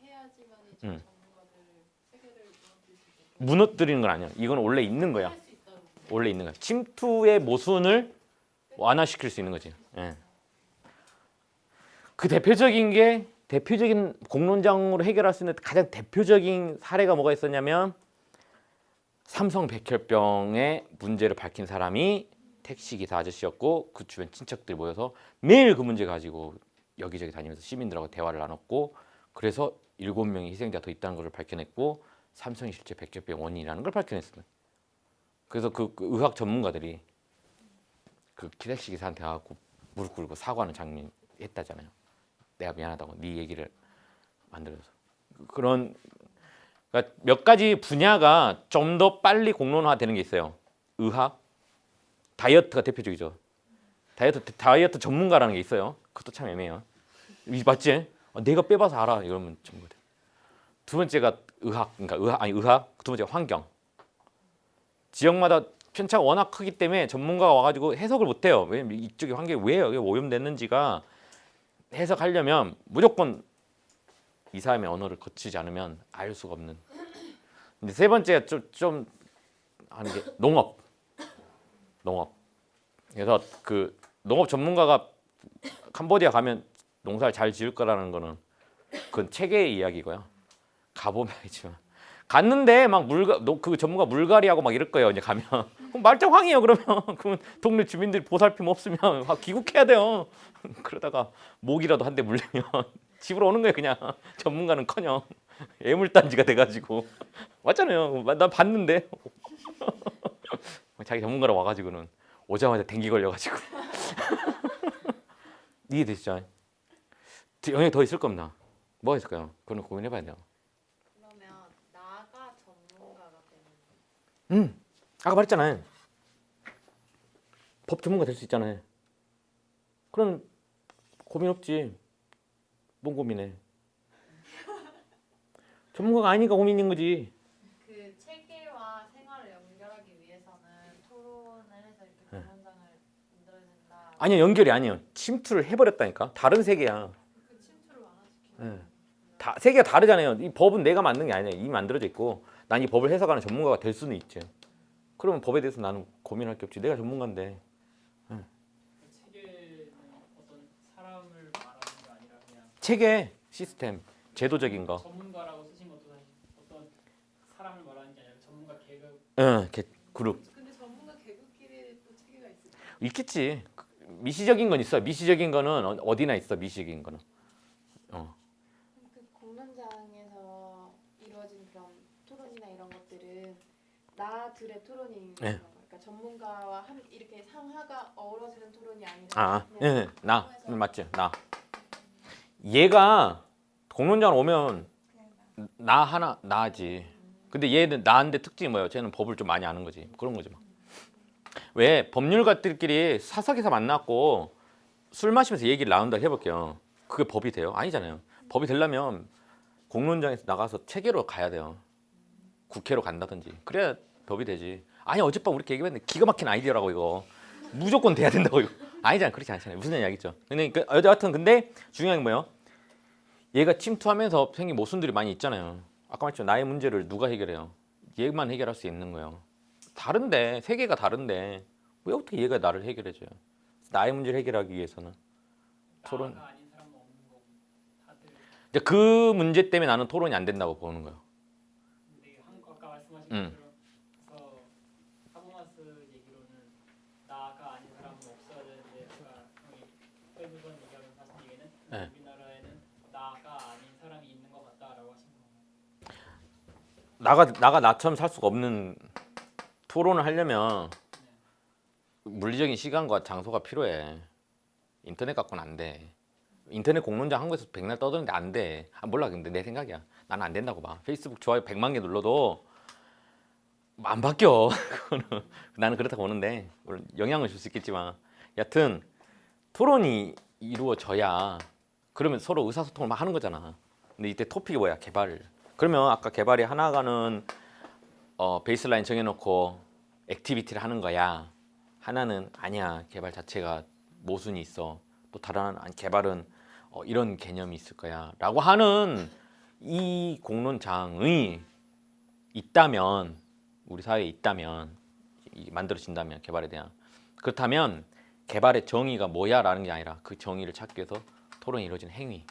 해야지만이 좀
음.
전문가들 세계를 무너뜨릴 수 있겠다.
무너뜨리는 건 아니야. 이건 원래 있는 거야.
할수 있다는 거.
원래 있는 거야. 침투의 모순을 완화시킬 수 있는 거지. 예. 그 대표적인 공론장으로 해결할 수 있는 가장 대표적인 사례가 뭐가 있었냐면 삼성 백혈병의 문제를 밝힌 사람이 택시기사 아저씨였고 그 주변 친척들이 모여서 매일 그 문제 가지고 여기저기 다니면서 시민들하고 대화를 나눴고 그래서 7명의 희생자가 더 있다는 것을 밝혀냈고 삼성이 실제 백혈병 원인이라는 걸 밝혀냈습니다. 그래서 그 의학 전문가들이 그 택시 기사한테 가고 무릎 꿇고 사과하는 장면이 했다잖아요. 내가 미안하다고 네 얘기를 만들어서 그런 그러니까 몇 가지 분야가 좀 더 빨리 공론화되는 게 있어요. 의학, 다이어트가 대표적이죠. 다이어트 전문가라는 게 있어요. 그것도 참 애매해요. 맞지? 내가 빼봐서 알아. 이러면 전문가 돼. 두 번째가 의학, 의학. 두 번째가 환경. 지역마다 편차가 워낙 크기 때문에 전문가가 와가지고 해석을 못해요. 왜냐면 이쪽의 환경이 왜 여기 오염됐는지가 해석하려면 무조건 이 사람의 언어를 거치지 않으면 알 수가 없는. 근데 세 번째가 좀 하는 게 농업. 그래서 그 농업 전문가가 캄보디아 가면 농사를 잘 지을 거라는 거는 그건 체계의 이야기고요. 가보면 알지만 갔는데 막 그 전문가 물갈이하고 막 이럴 거예요. 이제 가면 그럼 말짱황이에요. 그러면 동네 주민들이 보살핌 없으면 귀국해야 돼요. 그러다가 목이라도 한 대 물리면 집으로 오는 거예요. 그냥 전문가는커녕 애물단지가 돼가지고 맞잖아요. 난 봤는데 자기 전문가로 와가지고는 오자마자 댕기 걸려가지고 이해되시죠? 영향이 더 있을 겁니다. 뭐가 있을까요? 그건 고민해봐야 돼요.
그러면 나가 전문가가 되는
아까 말했잖아요. 법 전문가 될 수 있잖아요. 그럼 고민 없지. 뭔 고민해? 전문가가 아니니까 고민인 거지.
그 체계와 생활을 연결하기 위해서는 토론을 해서 이렇게 공론장을 만들어야 된다.
아니요, 연결이 아니에요. 침투를 해버렸다니까. 다른 세계야.
그 침투를 완화시키는
예. 세계가 다르잖아요. 이 법은 내가 만든 게 아니야. 이미 만들어져 있고 난 이 법을 해석하는 전문가가 될 수는 있지. 그러면 법에 대해서 나는 고민할 게 없지. 내가 전문가인데.
체계는 어떤 사람을 말하는 게 아니라 그냥
체계, 시스템, 제도적인 거.
전문가라고 쓰신 것도 사실 어떤 사람을 말하는 게 아니라 전문가 계급
그룹.
근데 전문가 계급끼리 또 체계가 있을 때
있겠지. 미시적인 건 있어. 미시적인 거는 어디나 있어. 미시적인 거는.
그 공론장에서 이루어진 그런 토론이나 이런 것들은 나들의 토론이 있는
네.
거예요. 그러니까 전문가와 이렇게 상하가 어우러지는 토론이 아니라
나 맞지. 나. 얘가 공론장 오면 나지. 근데 얘는 나인데 특징이 뭐예요? 쟤는 법을 좀 많이 아는 거지. 그런 거지 막. 왜 법률가들끼리 사석에서 만났고 술 마시면서 얘기를 나눈다 해볼게요. 그게 법이 돼요? 아니잖아요. 법이 되려면 공론장에서 나가서 체계로 가야 돼요. 국회로 간다든지 그래야 법이 되지. 아니 어젯밤 우리 얘기했는데 기가 막힌 아이디어라고 이거 무조건 돼야 된다고 이거 아니잖아. 그렇지 않잖아요. 무슨 이야기죠. 근데 여하튼 근데 중요한 게 뭐예요? 얘가 침투하면서 생긴 모순들이 많이 있잖아요. 아까 말했죠. 나의 문제를 누가 해결해요? 얘만 해결할 수 있는 거예요. 다른데 세계가 다른데 왜 어떻게 얘가 나를 해결해줘요? 나의 문제를 해결하기 위해서는 토론.
나가 아닌 사람은 없는 거고 다들.
이제 그 문제 때문에 나는 토론이 안 된다고 보는 거예요.
근데 아까 말씀하신
음.
것처럼 하버마스 얘기로는 나가 아닌 사람은 없어야 되는데 아까 형이 페이브건 얘기하면서 하신 얘기는
네.
우리나라에는 나가 아닌 사람이 있는 것 같다라고 하신 거예요.
나가 나처럼 살 수가 없는 토론을 하려면 물리적인 시간과 장소가 필요해. 인터넷 갖고는 안 돼. 인터넷 공론장 한국에서 백날 떠드는데 안 돼. 아, 몰라. 근데 내 생각이야. 나는 안 된다고 봐. 페이스북 좋아요 100만 개 눌러도 안 바뀌어. 그거는 나는 그렇다고 보는데 물론 영향을 줄 수 있겠지만 여튼 토론이 이루어져야 그러면 서로 의사소통을 막 하는 거잖아. 근데 이때 토픽이 뭐야? 개발. 그러면 아까 개발이 하나가는 베이스라인 정해놓고 액티비티를 하는 거야. 하나는 아니야. 개발 자체가 모순이 있어. 또 다른 하나는 아니, 개발은 이런 개념이 있을 거야. 라고 하는 이 공론장이 있다면 우리 사회에 있다면 만들어진다면 개발에 대한 그렇다면 개발의 정의가 뭐야 라는 게 아니라 그 정의를 찾기 위해서 토론이 이루어지는 행위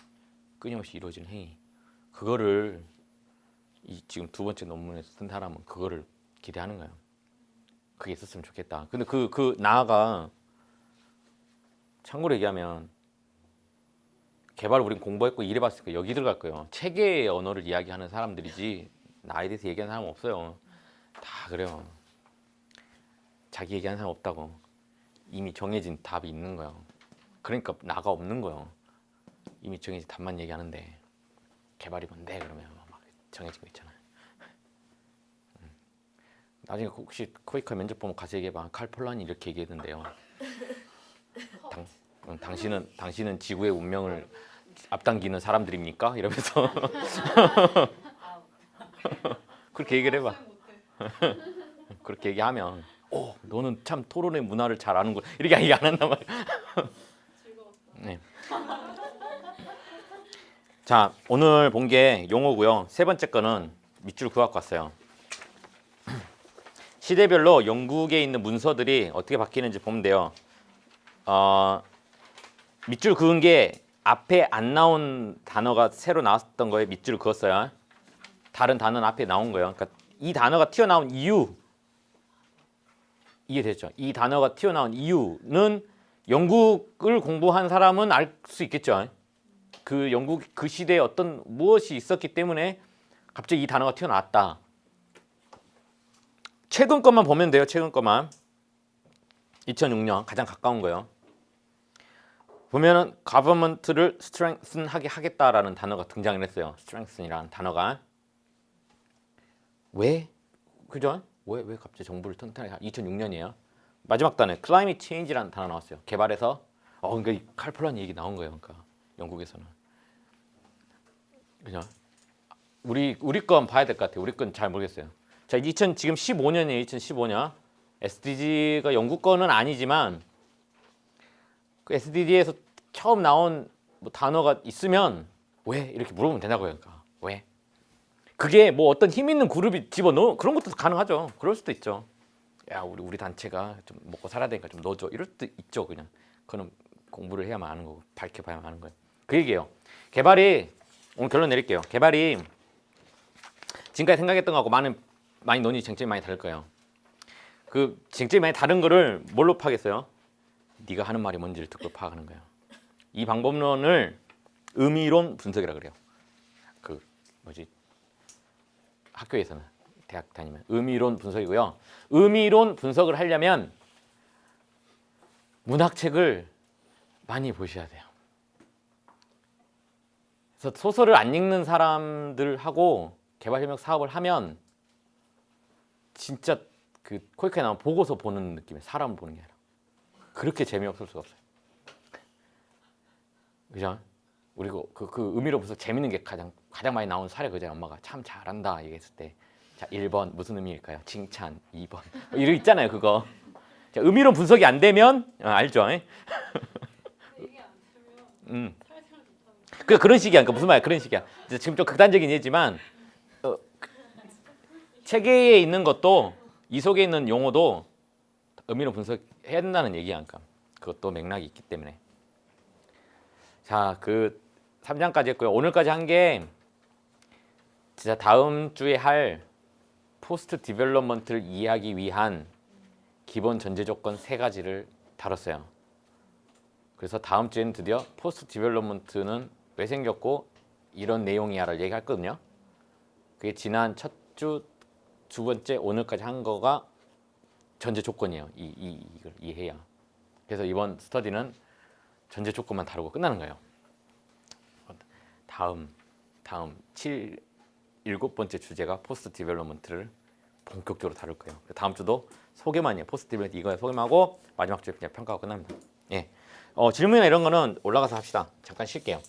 끊임없이 이루어지는 행위 그거를 이 지금 두 번째 논문에서 쓴 사람은 그거를 기대하는 거예요. 그게 있었으면 좋겠다. 근데 그 나아가 참고로 얘기하면 개발 우린 공부했고 일해봤으니까 여기 들어갈 거예요. 체계의 언어를 이야기하는 사람들이지 나에 대해서 얘기하는 사람은 없어요. 다 그래요. 자기 얘기하는 사람 없다고. 이미 정해진 답이 있는 거예요. 그러니까 나가 없는 거예요. 이미 정해진 답만 얘기하는데 개발이 뭔데 그러면 막 정해진 거 있잖아요. 나중에 혹시 코이카 면접 보면 가서 얘기해봐. 칼 폴란이 이렇게 얘기했는데요. 당신은 지구의 운명을 앞당기는 사람들입니까? 이러면서 그렇게 얘기를 해봐. 그렇게 얘기하면 너는 참 토론의 문화를 잘 아는군. 이렇게 얘기 안 한단 말이야. 네. 자, 오늘 본 게 용어고요. 세 번째 거는 밑줄 그어 갖고 왔어요. 시대별로 영국에 있는 문서들이 어떻게 바뀌는지 보면 돼요. 밑줄 그은 게 앞에 안 나온 단어가 새로 나왔던 거에 밑줄을 그었어요. 다른 단어는 앞에 나온 거예요. 그러니까 이 단어가 튀어나온 이유 이해됐죠? 이 단어가 튀어나온 이유는 영국을 공부한 사람은 알 수 있겠죠. 그 영국 그 시대에 어떤 무엇이 있었기 때문에 갑자기 이 단어가 튀어나왔다. 최근 것만 보면 돼요. 최근 것만. 2006년 가장 가까운 거예요. 보면은 government를 strengthen하게 하겠다라는 단어가 등장을 했어요. strengthen이라는 단어가. 왜? 그죠? 왜 갑자기 정부를 튼튼하게 2006년이에요. 마지막 단어 climate change라는 단어 나왔어요. 개발해서 그러니까 이 칼폴란 얘기 나온 거예요. 그러니까 영국에서는. 그죠? 우리 건 봐야 될 것 같아요. 우리 건 잘 모르겠어요. 자, 지금 15년이에요. 2015년. SDG가 영국 거는 아니지만 그 SDG에서 처음 나온 뭐 단어가 있으면 왜 이렇게 물어보면 된다고요. 그러니까 왜? 그게 뭐 어떤 힘 있는 그룹이 집어넣어 그런 것도 가능하죠. 그럴 수도 있죠. 야, 우리 단체가 좀 먹고 살아야 되니까 좀 넣어줘. 이럴 수도 있죠. 그냥 그거는 공부를 해야만 아는 거고 밝혀봐야만 아는 거예요. 그 얘기예요. 개발이 오늘 결론 내릴게요. 개발이 지금까지 생각했던 거하고 많이 논의 쟁점이 많이 다를 거예요. 그 쟁점이 많이 다른 거를 뭘로 파악했어요? 네가 하는 말이 뭔지를 듣고 파악하는 거예요. 이 방법론을 의미론 분석이라 그래요. 그 학교에서는 대학 다니면 의미론 분석이고요. 의미론 분석을 하려면 문학책을 많이 보셔야 돼요. 그래서 소설을 안 읽는 사람들하고 개발협력 사업을 하면 진짜 그 코이크에 나온 보고서 보는 느낌의 사람을 보는 게 아니라 그렇게 재미없을 수가 없어요. 그죠? 우리 그 의미로 분석 재밌는 게 가장 많이 나온 사례 그잖아요. 엄마가 참 잘한다 얘기했을 때, 자 1번 무슨 의미일까요? 칭찬. 2번 이거 있잖아요. 그거. 자, 의미로 분석이 안 되면 알죠?
얘기 안 들으면 사회생활 못하는
그런 식이야. 그러니까 무슨 말이야? 그런 식이야. 이제 지금 좀 극단적인 예지만 체계에 있는 것도 이 속에 있는 용어도 의미로 분석해야 된다는 얘기야. 그러니까 그것도 맥락이 있기 때문에. 자, 그 3장까지 했고요. 오늘까지 한 게 진짜 다음 주에 할 포스트 디벨롭먼트를 이해하기 위한 기본 전제 조건 3가지를 다뤘어요. 그래서 다음 주에는 드디어 포스트 디벨롭먼트는 왜 생겼고 이런 내용이야를 얘기할 거거든요. 그게 지난 첫 주, 두 번째, 오늘까지 한 거가 전제 조건이에요. 이걸 이해해야. 그래서 이번 스터디는 전제 조건만 다루고 끝나는 거예요. 다음 7번째 주제가 포스트 디벨롭먼트를 본격적으로 다룰 거예요. 다음 주도 소개만 해요. 포스트 디벨롭먼트 이거에 소개만 하고 마지막 주에 그냥 평가하고 끝납니다. 예. 질문이나 이런 거는 올라가서 합시다. 잠깐 쉴게요.